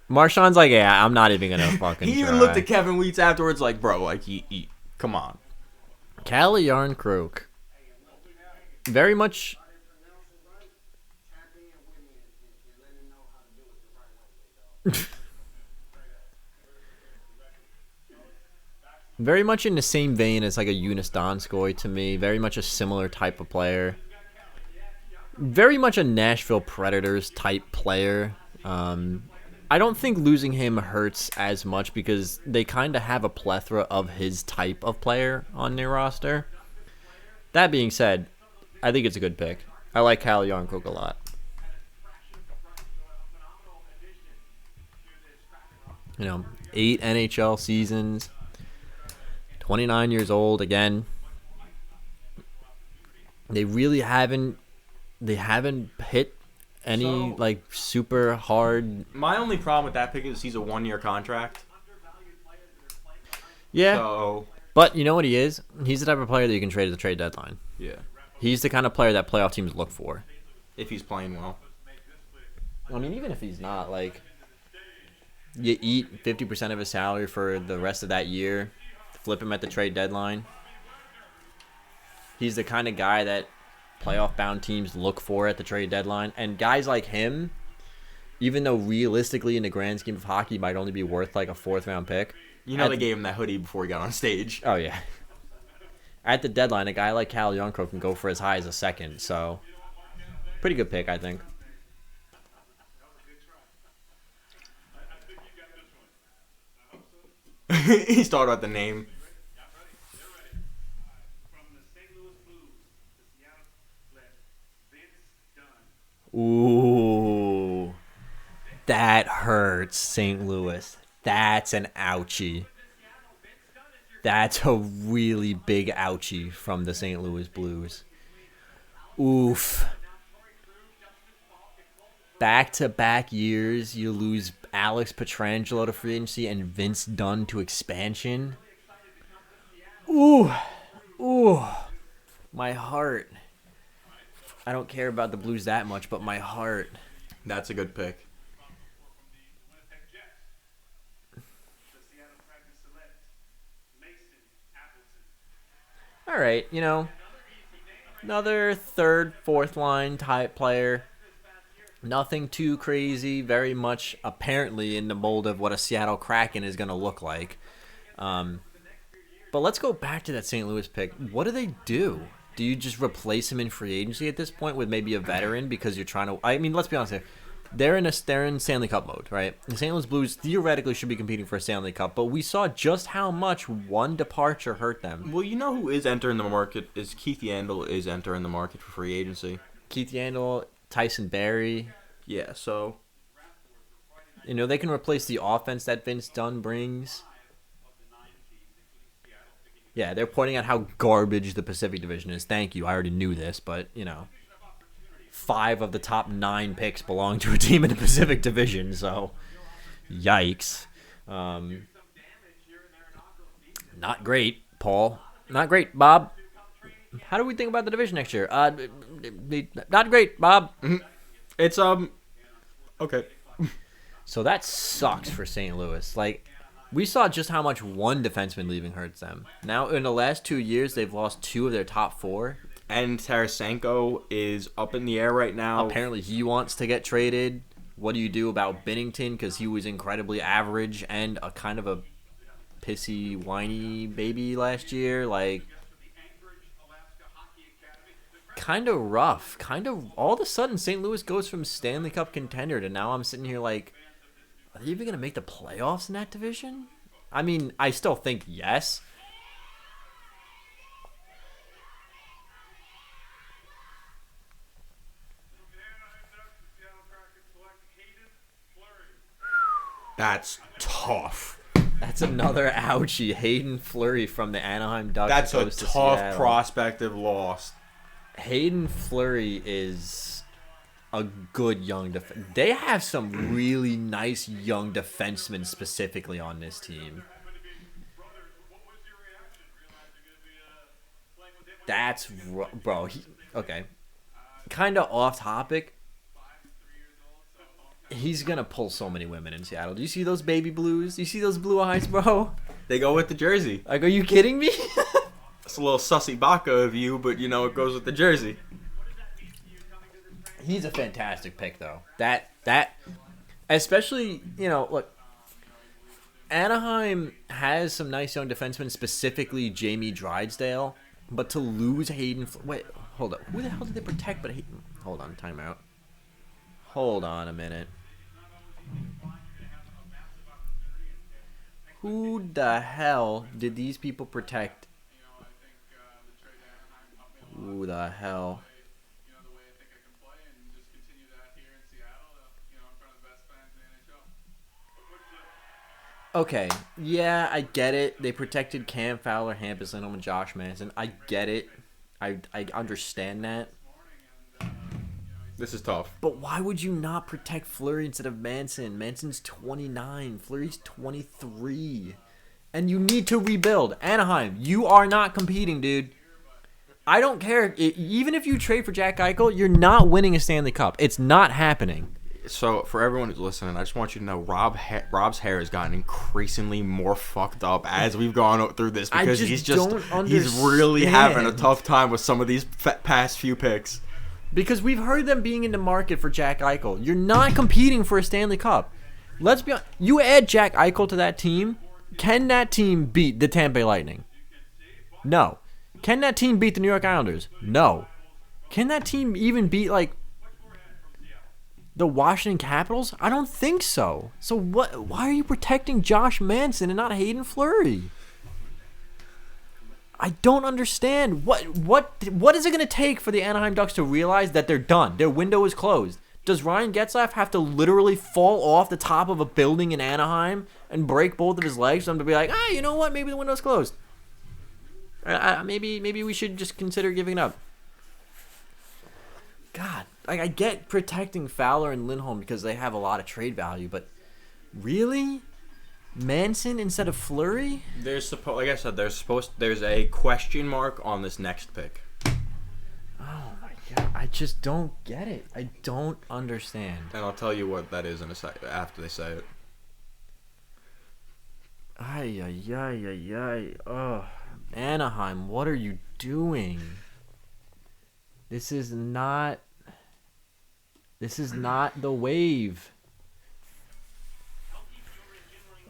Marshawn's like, yeah, I'm not even going to fucking He even looked at Kevin Weeds afterwards like, bro, like, come on. Calle Yarn Croak. Very much. Very much in the same vein as like a Eunice Donskoy to me. Very much a similar type of player. Very much a Nashville Predators type player. I don't think losing him hurts as much because they kind of have a plethora of his type of player on their roster. That being said, I think it's a good pick. I like Calle Yarncroke a lot. You know, 8 NHL seasons, 29 years old again. They really haven't hit any like super hard. My only problem with that pick is he's a 1-year contract. Yeah. So, but you know what he is? He's the type of player that you can trade at the trade deadline. Yeah. He's the kind of player that playoff teams look for. If he's playing well. I mean, even if he's not, like, you eat 50% of his salary for the rest of that year, flip him at the trade deadline. He's the kind of guy that playoff-bound teams look for at the trade deadline. And guys like him, even though realistically in the grand scheme of hockey might only be worth like a 4th-round pick. You know they gave him that hoodie before he got on stage. Oh, yeah. At the deadline, a guy like Calle Yarncroke can go for as high as a 2nd. So, pretty good pick, I think. He's talking about the name. Ooh. That hurts, St. Louis. That's an ouchie. That's a really big ouchie from the St. Louis Blues. Oof. Back-to-back years, you lose Alex Pietrangelo to free agency and Vince Dunn to expansion. Ooh. Ooh. My heart. I don't care about the Blues that much, but my heart. That's a good pick. All right, another third, fourth line type player. Nothing too crazy. Very much apparently in the mold of what a Seattle Kraken is going to look like. But let's go back to that St. Louis pick. What do they do? Do you just replace him in free agency at this point with maybe a veteran because you're trying to? I mean, let's be honest here. They're in Stanley Cup mode, right? The St. Louis Blues theoretically should be competing for a Stanley Cup, but we saw just how much one departure hurt them. Well, you know who is entering the market is Keith Yandle is entering the market for free agency. Keith Yandle, Tyson Barrie. Yeah, so they can replace the offense that Vince Dunn brings. Yeah, they're pointing out how garbage the Pacific Division is. Thank you. I already knew this, but 5 of the top 9 picks belong to a team in the Pacific Division, so yikes. Not great, Paul. Not great, Bob. How do we think about the division next year? Not great, Bob. It's okay. So that sucks for St. Louis. Like, we saw just how much one defenseman leaving hurts them. Now, in the last 2 years, they've lost 2 of their top 4. And Tarasenko is up in the air right now. Apparently, he wants to get traded. What do you do about Binnington? Because he was incredibly average and a kind of a pissy, whiny baby last year. Like, kind of rough. All of a sudden, St. Louis goes from Stanley Cup contender to now I'm sitting here like, are they even going to make the playoffs in that division? I mean, I still think yes. That's tough. That's another ouchie. Hayden Fleury from the Anaheim Ducks. That's a tough prospect they've lost. Hayden Fleury is a good young defense. They have some really nice young defensemen specifically on this team. That's bro. Okay. Kind of off topic. He's going to pull so many women in Seattle. Do you see those baby blues? Do you see those blue eyes, bro? They go with the jersey. Like, are you kidding me? It's a little sussy baka of you, but, it goes with the jersey. He's a fantastic pick, though. That, especially, look, Anaheim has some nice young defensemen, specifically Jamie Drysdale, but to lose Hayden... Wait, hold up. Who the hell did they protect but Hayden? Hold on, timeout. Hold on a minute. Who the hell did these people protect? Who the hell? Okay, yeah, I get it. They protected Cam Fowler, Hampus Lindholm, and Josh Manson. I get it. I understand that. This is tough. But why would you not protect Fleury instead of Manson? Manson's 29. Fleury's 23. And you need to rebuild. Anaheim, you are not competing, dude. I don't care. Even if you trade for Jack Eichel, you're not winning a Stanley Cup. It's not happening. So, for everyone who's listening, I just want you to know Rob's hair has gotten increasingly more fucked up as we've gone through this because he's really having a tough time with some of these past few picks. Because we've heard them being in the market for Jack Eichel. You're not competing for a Stanley Cup. Let's be honest. You add Jack Eichel to that team, can that team beat the Tampa Bay Lightning? No. Can that team beat the New York Islanders? No. Can that team even beat, the Washington Capitals? I don't think so. So why are you protecting Josh Manson and not Hayden Fleury? I don't understand. What is it going to take for the Anaheim Ducks to realize that they're done? Their window is closed. Does Ryan Getzlaf have to literally fall off the top of a building in Anaheim and break both of his legs for them to be like, you know what? Maybe the window's closed. Maybe we should just consider giving up. God, I get protecting Fowler and Lindholm because they have a lot of trade value, but really? Manson instead of Fleury? Like I said, there's a question mark on this next pick. Oh my God, I just don't get it. I don't understand. And I'll tell you what that is in a sec after they say it. Ay. Oh, Anaheim, what are you doing? This is not the wave.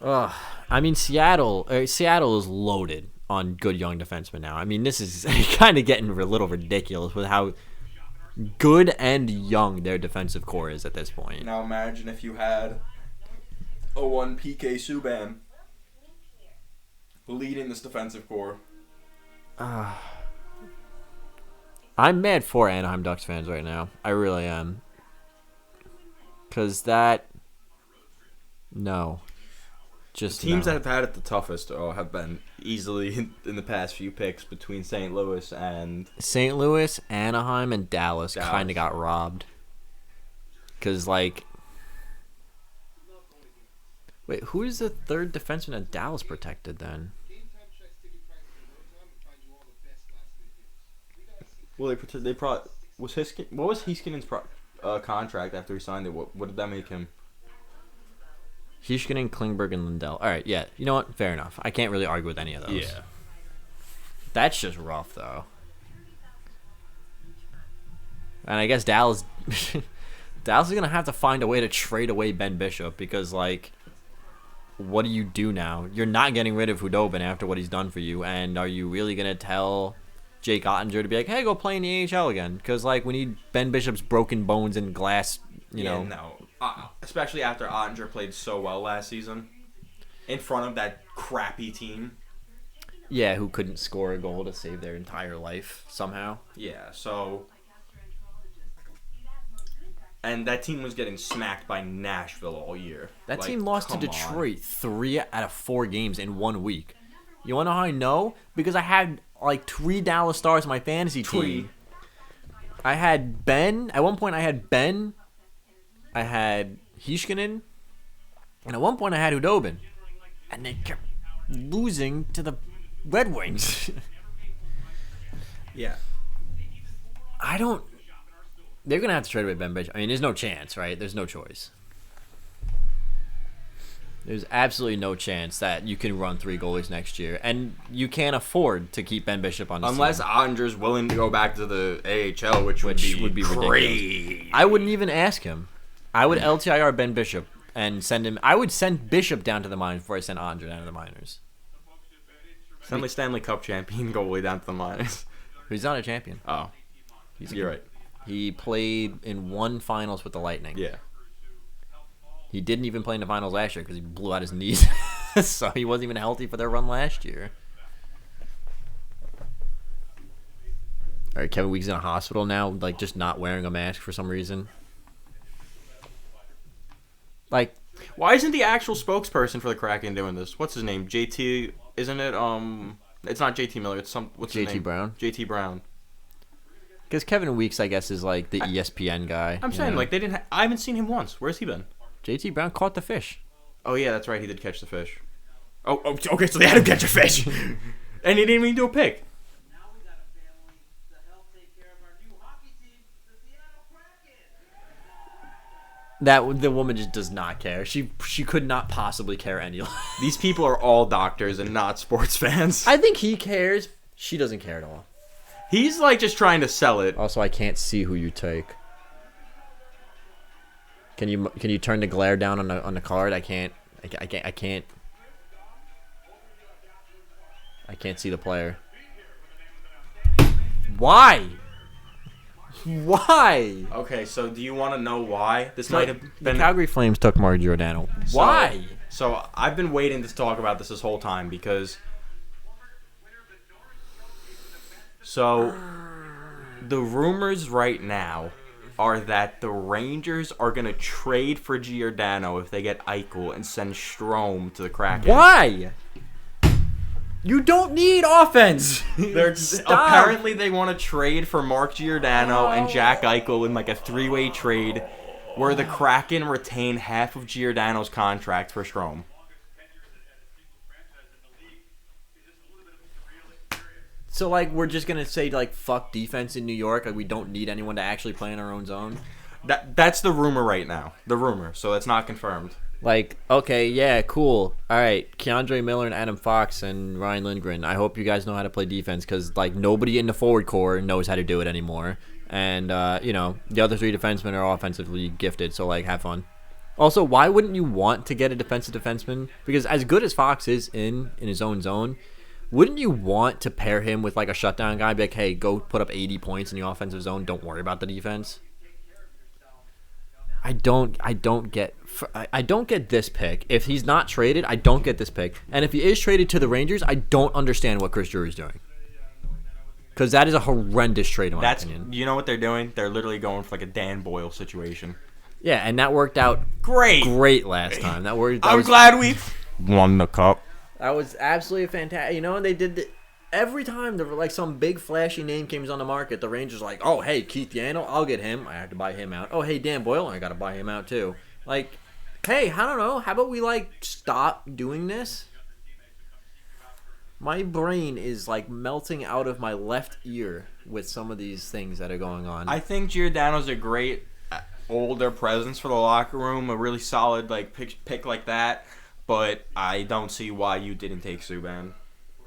Ugh. I mean, Seattle is loaded on good young defensemen now. I mean, this is kind of getting a little ridiculous with how good and young their defensive core is at this point. Now imagine if you had a one PK Subban leading this defensive core. I'm mad for Anaheim Ducks fans right now. I really am. Because just teams no. that have had it the toughest have been easily in the past few picks between St. Louis, Anaheim, and Dallas. Kind of got robbed. Because, wait, who is the third defenseman that Dallas protected then? Well, what was Heiskanen's contract after he signed it? What did that make him? Heiskanen, Klingberg, and Lindell. All right, yeah. You know what? Fair enough. I can't really argue with any of those. Yeah. That's just rough, though. And I guess Dallas is going to have to find a way to trade away Ben Bishop because, what do you do now? You're not getting rid of Hudobin after what he's done for you, and are you really going to tell Jake Ottinger to be like, hey, go play in the AHL again? Because, we need Ben Bishop's broken bones and glass, you know. No. Especially after Ottinger played so well last season in front of that crappy team. Yeah, who couldn't score a goal to save their entire life somehow. Yeah, so... And that team was getting smacked by Nashville all year. That team lost to Detroit 3 out of 4 games in 1 week. You want to know how I know? Because I had 3 Dallas Stars in my fantasy team. I had Ben. At one point, I had Ben. I had Heiskanen. And at one point, I had Hudobin. And they kept losing to the Red Wings. Yeah. They're going to have to trade away Ben Bishop. I mean, there's no chance, right? There's no choice. There's absolutely no chance that you can run 3 goalies next year. And you can't afford to keep Ben Bishop on the team. Unless Ottinger's willing to go back to the AHL, which would be crazy. Ridiculous. I wouldn't even ask him. I would LTIR Ben Bishop and send him. I would send Bishop down to the minors before I send Ottinger down to the minors. Send the Stanley Cup champion goalie down to the minors. He's not a champion. Oh. You're right. He played in 1 finals with the Lightning. Yeah. He didn't even play in the finals last year because he blew out his knees. So he wasn't even healthy for their run last year. All right, Kevin Weeks in a hospital now, just not wearing a mask for some reason. Why isn't the actual spokesperson for the Kraken doing this? What's his name? JT, isn't it? It's not JT Miller. It's what's his name? JT Brown. JT Brown. Because Kevin Weeks, I guess, is the ESPN guy. I'm saying they didn't. I haven't seen him once. Where's he been? JT Brown caught the fish. Oh yeah, that's right. He did catch the fish. Oh, okay. So they had him catch a fish, and he didn't even do a pick. Now we got a family to help take care of our new hockey team, the Seattle Kraken. The woman just does not care. She could not possibly care any less. These people are all doctors and not sports fans. I think he cares. She doesn't care at all. He's just trying to sell it. Also, I can't see who you take. Can you turn the glare down on the card? I can't see the player. Why? Why? Okay, so do you want to know why this might have been? The Calgary Flames took Mark Giordano. Why? So I've been waiting to talk about this whole time because So, the rumors right now are that the Rangers are going to trade for Giordano if they get Eichel and send Strome to the Kraken. Why? You don't need offense. Apparently, they want to trade for Mark Giordano and Jack Eichel in like a three-way trade where the Kraken retain half of Giordano's contract for Strome. So, like, we're just going to say, like, fuck defense in New York? Like, we don't need anyone to actually play in our own zone? That's the rumor right now. The rumor. So, it's not confirmed. Like, okay, yeah, cool. All right, Keandre Miller and Adam Fox and Ryan Lindgren. I hope you guys know how to play defense because, like, nobody in the forward core knows how to do it anymore. And, the other three defensemen are offensively gifted, so, like, have fun. Also, why wouldn't you want to get a defensive defenseman? Because as good as Fox is in his own zone, wouldn't you want to pair him with, like, a shutdown guy? Be like, hey, go put up 80 points in the offensive zone. Don't worry about the defense. I don't get this pick. If he's not traded, I don't get this pick. And if he is traded to the Rangers, I don't understand what Chris Drury's doing. Because that is a horrendous trade, in my opinion. You know what they're doing? They're literally going for, like, a Dan Boyle situation. Yeah, and that worked out great last time. I'm glad we won the cup. That was absolutely fantastic. You know, they did every time there were like some big flashy name came on the market, the Rangers were like, oh, hey, Keith Yandel, I'll get him. I have to buy him out. Oh, hey, Dan Boyle, I got to buy him out too. Like, hey, I don't know. How about we, like, stop doing this? My brain is, like, melting out of my left ear with some of these things that are going on. I think Giordano's a great older presence for the locker room, a really solid, like, pick like that. But I don't see why you didn't take Subban.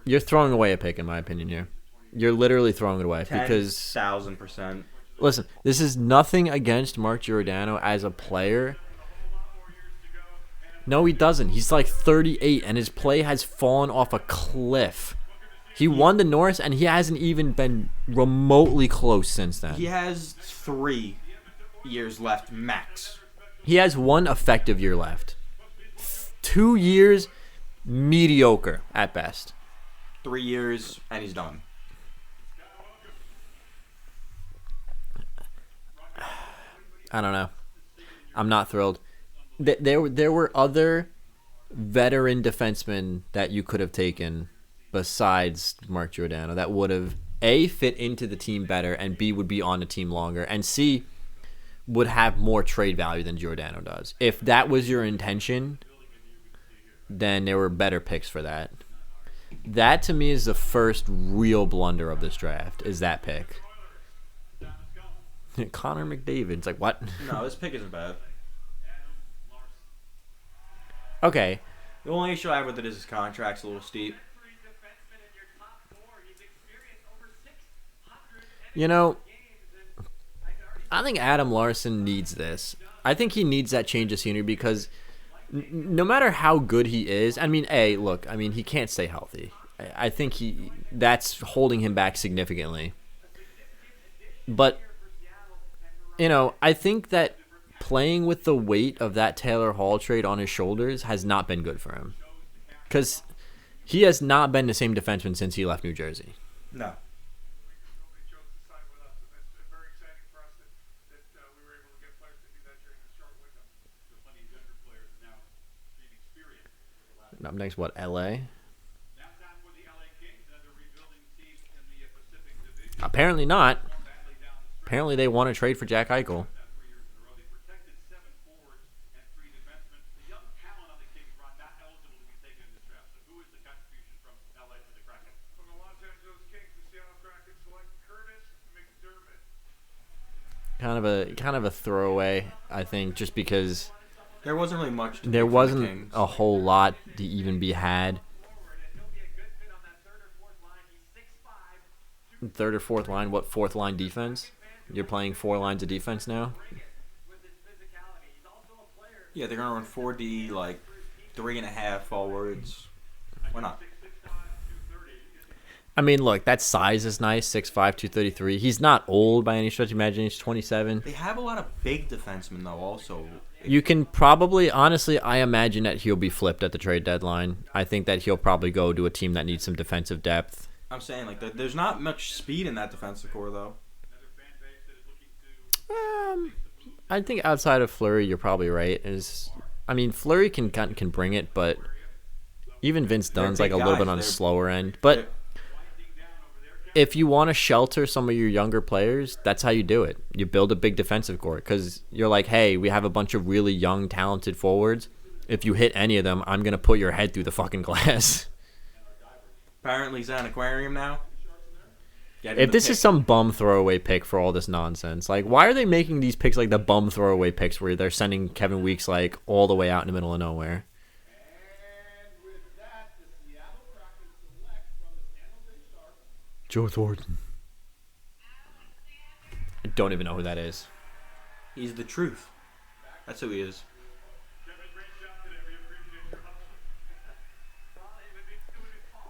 You're throwing away a pick, in my opinion, here. You're literally throwing it away. 10,000%. Listen, this is nothing against Mark Giordano as a player. No, he doesn't. He's like 38, and his play has fallen off a cliff. He won the Norris, and he hasn't even been remotely close since then. He has 3 years left, max. He has 1 effective year left. 2 years, mediocre at best. 3 years, and he's done. I don't know. I'm not thrilled. There were other veteran defensemen that you could have taken besides Mark Giordano that would have, A, fit into the team better, and B, would be on the team longer, and C, would have more trade value than Giordano does. If that was your intention, then there were better picks for that. That, to me, is the first real blunder of this draft, is that pick. Connor McDavid. It's like, what? No, this pick isn't bad. Okay. The only issue I have with it is his contract's a little steep. You know, I think Adam Larson needs this. I think he needs that change of scenery because no matter how good he is, I mean, he can't stay healthy. I think that's holding him back significantly. But, you know, I think that playing with the weight of that Taylor Hall trade on his shoulders has not been good for him. Because he has not been the same defenseman since he left New Jersey. No. 'Up next, what, LA? Apparently not. Apparently they want to trade for Jack Eichel. Kind of a throwaway, I think, just because there wasn't really much to there wasn't a whole lot to even be had. Third or fourth line? What, fourth line defense? You're playing 4 lines of defense now? Yeah, they're going to run 4D, like 3.5 forwards. Why not? I mean, look, that size is nice, 6'5", 233. He's not old by any stretch of imagination. He's 27. They have a lot of big defensemen, though, also. You can probably, honestly, I imagine that he'll be flipped at the trade deadline. I think that he'll probably go to a team that needs some defensive depth. I'm saying, like, there's not much speed in that defensive core, though. I think outside of Fleury, you're probably right. Fleury can bring it, but even Vince Dunn's like a little bit on the slower end. But if you want to shelter some of your younger players, that's how you do it. You build a big defensive core because you're like, hey, we have a bunch of really young, talented forwards. If you hit any of them, I'm going to put your head through the fucking glass. Apparently he's at an aquarium now. If this is some bum throwaway pick for all this nonsense, like, why are they making these picks like the bum throwaway picks where they're sending Kevin Weeks, like, all the way out in the middle of nowhere? Joe Thornton. I don't even know who that is. He's the truth. That's who he is.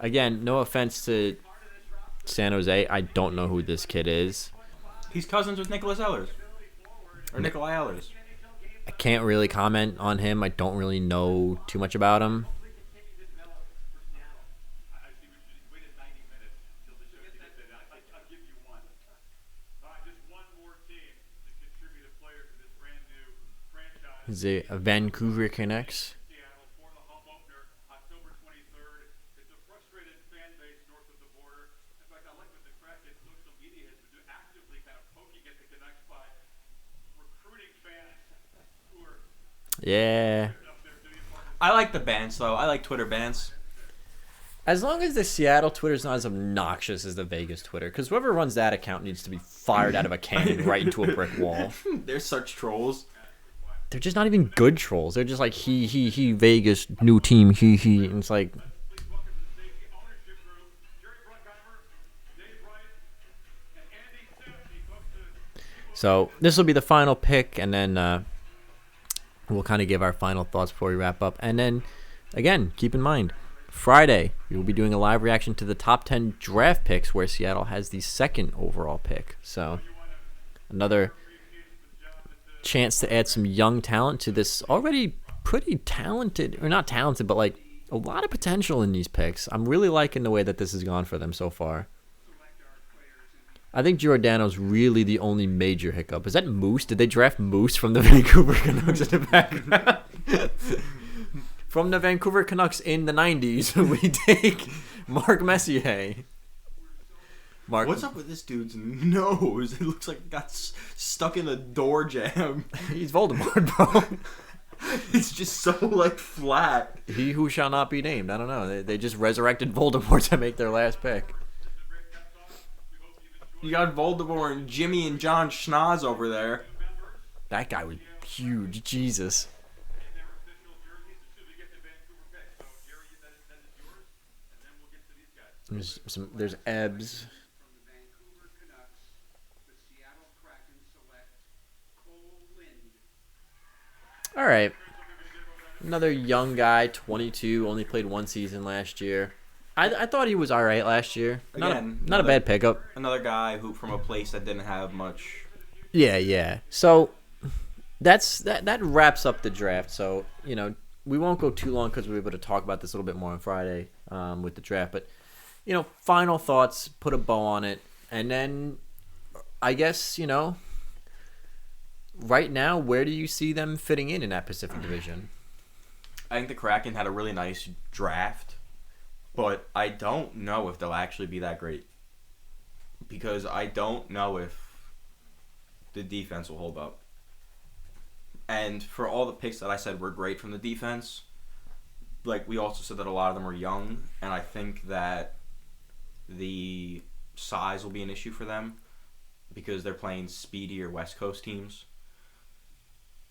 Again, no offense to San Jose, I don't know who this kid is. He's cousins with Nicholas Ehlers. Or Nikolai Ehlers. I can't really comment on him. I don't really know too much about him. He's a Vancouver Canucks. Yeah. I like the bans, though. I like Twitter bans. As long as the Seattle Twitter's not as obnoxious as the Vegas Twitter, because whoever runs that account needs to be fired out of a cannon right into a brick wall. They're such trolls. They're just not even good trolls. They're just like, he, Vegas, new team, he. And it's like... So, this will be the final pick, and then we'll kind of give our final thoughts before we wrap up. And then, again, keep in mind, Friday, we will be doing a live reaction to the top 10 draft picks where Seattle has the second overall pick. So, another chance to add some young talent to this already pretty talented, or not talented, but like a lot of potential in these picks. I'm really liking the way that this has gone for them so far. I think Giordano's really the only major hiccup. Is that Moose? Did they draft Moose from the Vancouver Canucks in the background? From the Vancouver Canucks in the 90s, we take Mark Messier. What's up with this dude's nose? It looks like it got stuck in a door jam. He's Voldemort, bro. It's just so, like, flat. He who shall not be named. I don't know. They just resurrected Voldemort to make their last pick. You got Voldemort and Jimmy and John Schnoz over there. That guy was huge. Jesus. There's Ebbs. All right. Another young guy, 22, only played one season last year. I thought he was all right last year. Not a bad pickup. Another guy who from a place that didn't have much. Yeah. So that wraps up the draft. So, we won't go too long because we're able to talk about this a little bit more on Friday with the draft. But, final thoughts, put a bow on it. And then, I guess, right now, where do you see them fitting in that Pacific Division? I think the Kraken had a really nice draft. But I don't know if they'll actually be that great. Because I don't know if the defense will hold up. And for all the picks that I said were great from the defense, like we also said that a lot of them are young. And I think that the size will be an issue for them. Because they're playing speedier West Coast teams.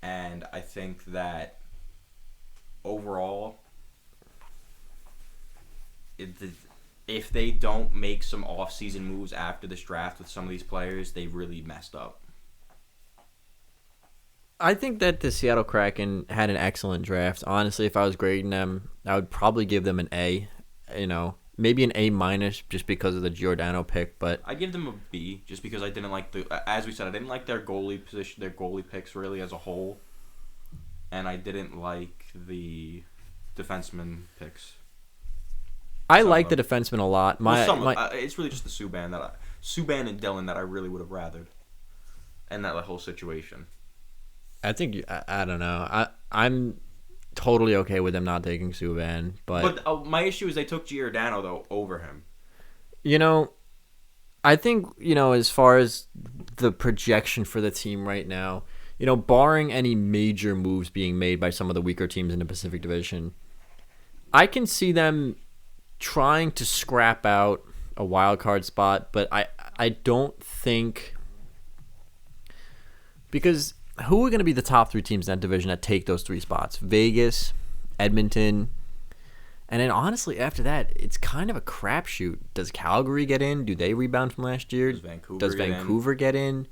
And I think that overall, if they don't make some off-season moves after this draft with some of these players, they really messed up. I think that the Seattle Kraken had an excellent draft. Honestly, if I was grading them, I would probably give them an A. Maybe an A- just because of the Giordano pick. But I give them a B just because I didn't like as we said, I didn't like their goalie position, their goalie picks really as a whole, and I didn't like the defenseman picks. I like the defenseman a lot. It's really just the Subban and Dillon that I really would have rathered, and that whole situation. I think I don't know. I'm totally okay with them not taking Subban, but my issue is they took Giordano though over him. I think as far as the projection for the team right now, barring any major moves being made by some of the weaker teams in the Pacific Division, I can see them trying to scrap out a wild card spot, but I don't think, because who are going to be the top 3 teams in that division that take those 3 spots? Vegas, Edmonton, and then honestly after that it's kind of a crapshoot. Does Calgary get in? Do they rebound from last year? Does Vancouver get in?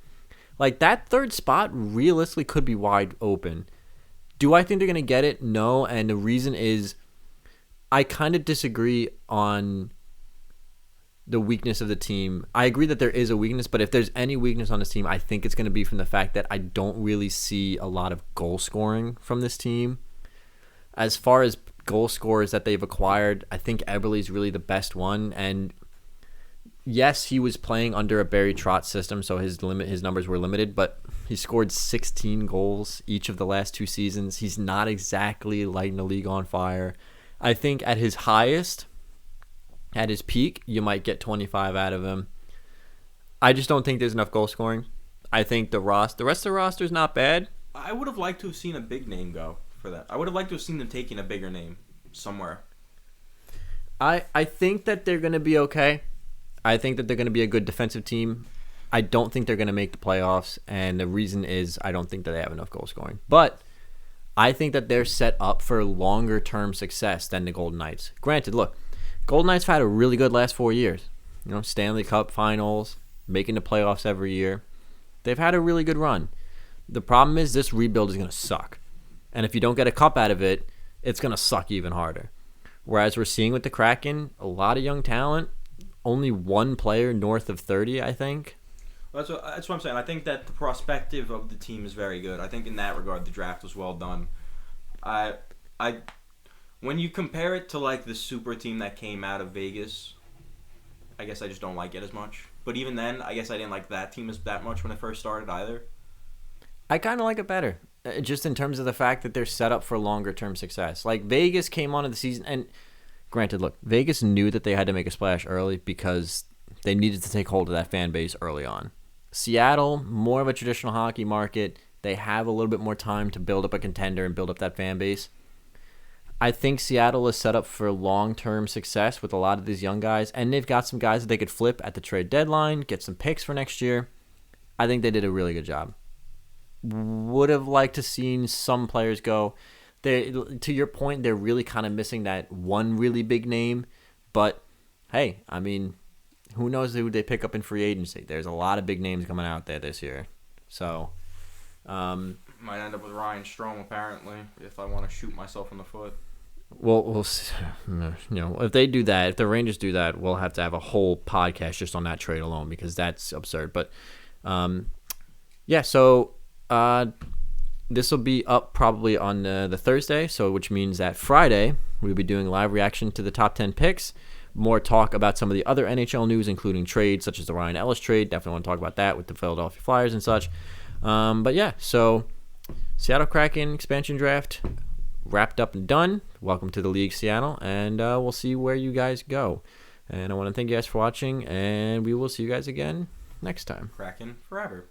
Like, that 3rd spot realistically could be wide open. Do I think they're going to get it? No, and the reason is I kind of disagree on the weakness of the team. I agree that there is a weakness, but if there's any weakness on this team, I think it's going to be from the fact that I don't really see a lot of goal scoring from this team. As far as goal scorers that they've acquired, I think Eberle's really the best one, and yes, he was playing under a Barry Trotz system, so his numbers were limited, but he scored 16 goals each of the last 2 seasons. He's not exactly lighting the league on fire. I think at his highest, at his peak, you might get 25 out of him. I just don't think there's enough goal scoring. I think the rest of the roster is not bad. I would have liked to have seen a big name go for that. I would have liked to have seen them taking a bigger name somewhere. I think that they're going to be okay. I think that they're going to be a good defensive team. I don't think they're going to make the playoffs, and the reason is I don't think that they have enough goal scoring. But I think that they're set up for longer-term success than the Golden Knights. Granted, look, Golden Knights have had a really good last 4 years. Stanley Cup finals, making the playoffs every year. They've had a really good run. The problem is this rebuild is going to suck. And if you don't get a cup out of it, it's going to suck even harder. Whereas we're seeing with the Kraken, a lot of young talent, only one player north of 30, I think. That's what I'm saying. I think that the prospective of the team is very good. I think in that regard, the draft was well done. When you compare it to like the super team that came out of Vegas, I guess I just don't like it as much. But even then, I guess I didn't like that team as that much when it first started either. I kind of like it better, just in terms of the fact that they're set up for longer-term success. Like, Vegas came onto the season, and granted, look, Vegas knew that they had to make a splash early because they needed to take hold of that fan base early on. Seattle, more of a traditional hockey market. They have a little bit more time to build up a contender and build up that fan base. I think Seattle is set up for long-term success with a lot of these young guys, and they've got some guys that they could flip at the trade deadline, get some picks for next year. I think they did a really good job. Would have liked to seen some players go. To your point, they're really kind of missing that one really big name. But, hey, I mean, who knows who they pick up in free agency? There's a lot of big names coming out there this year. So, might end up with Ryan Strome, apparently, if I want to shoot myself in the foot. We'll if they do that, if the Rangers do that, we'll have to have a whole podcast just on that trade alone because that's absurd. But, yeah, so this will be up probably on the Thursday, so which means that Friday we'll be doing live reaction to the top 10 picks. More talk about some of the other NHL news, including trades such as the Ryan Ellis trade. Definitely want to talk about that with the Philadelphia Flyers and such. But yeah, so Seattle Kraken Expansion Draft wrapped up and done. Welcome to the league, Seattle, and we'll see where you guys go. And I want to thank you guys for watching, and we will see you guys again next time. Kraken forever.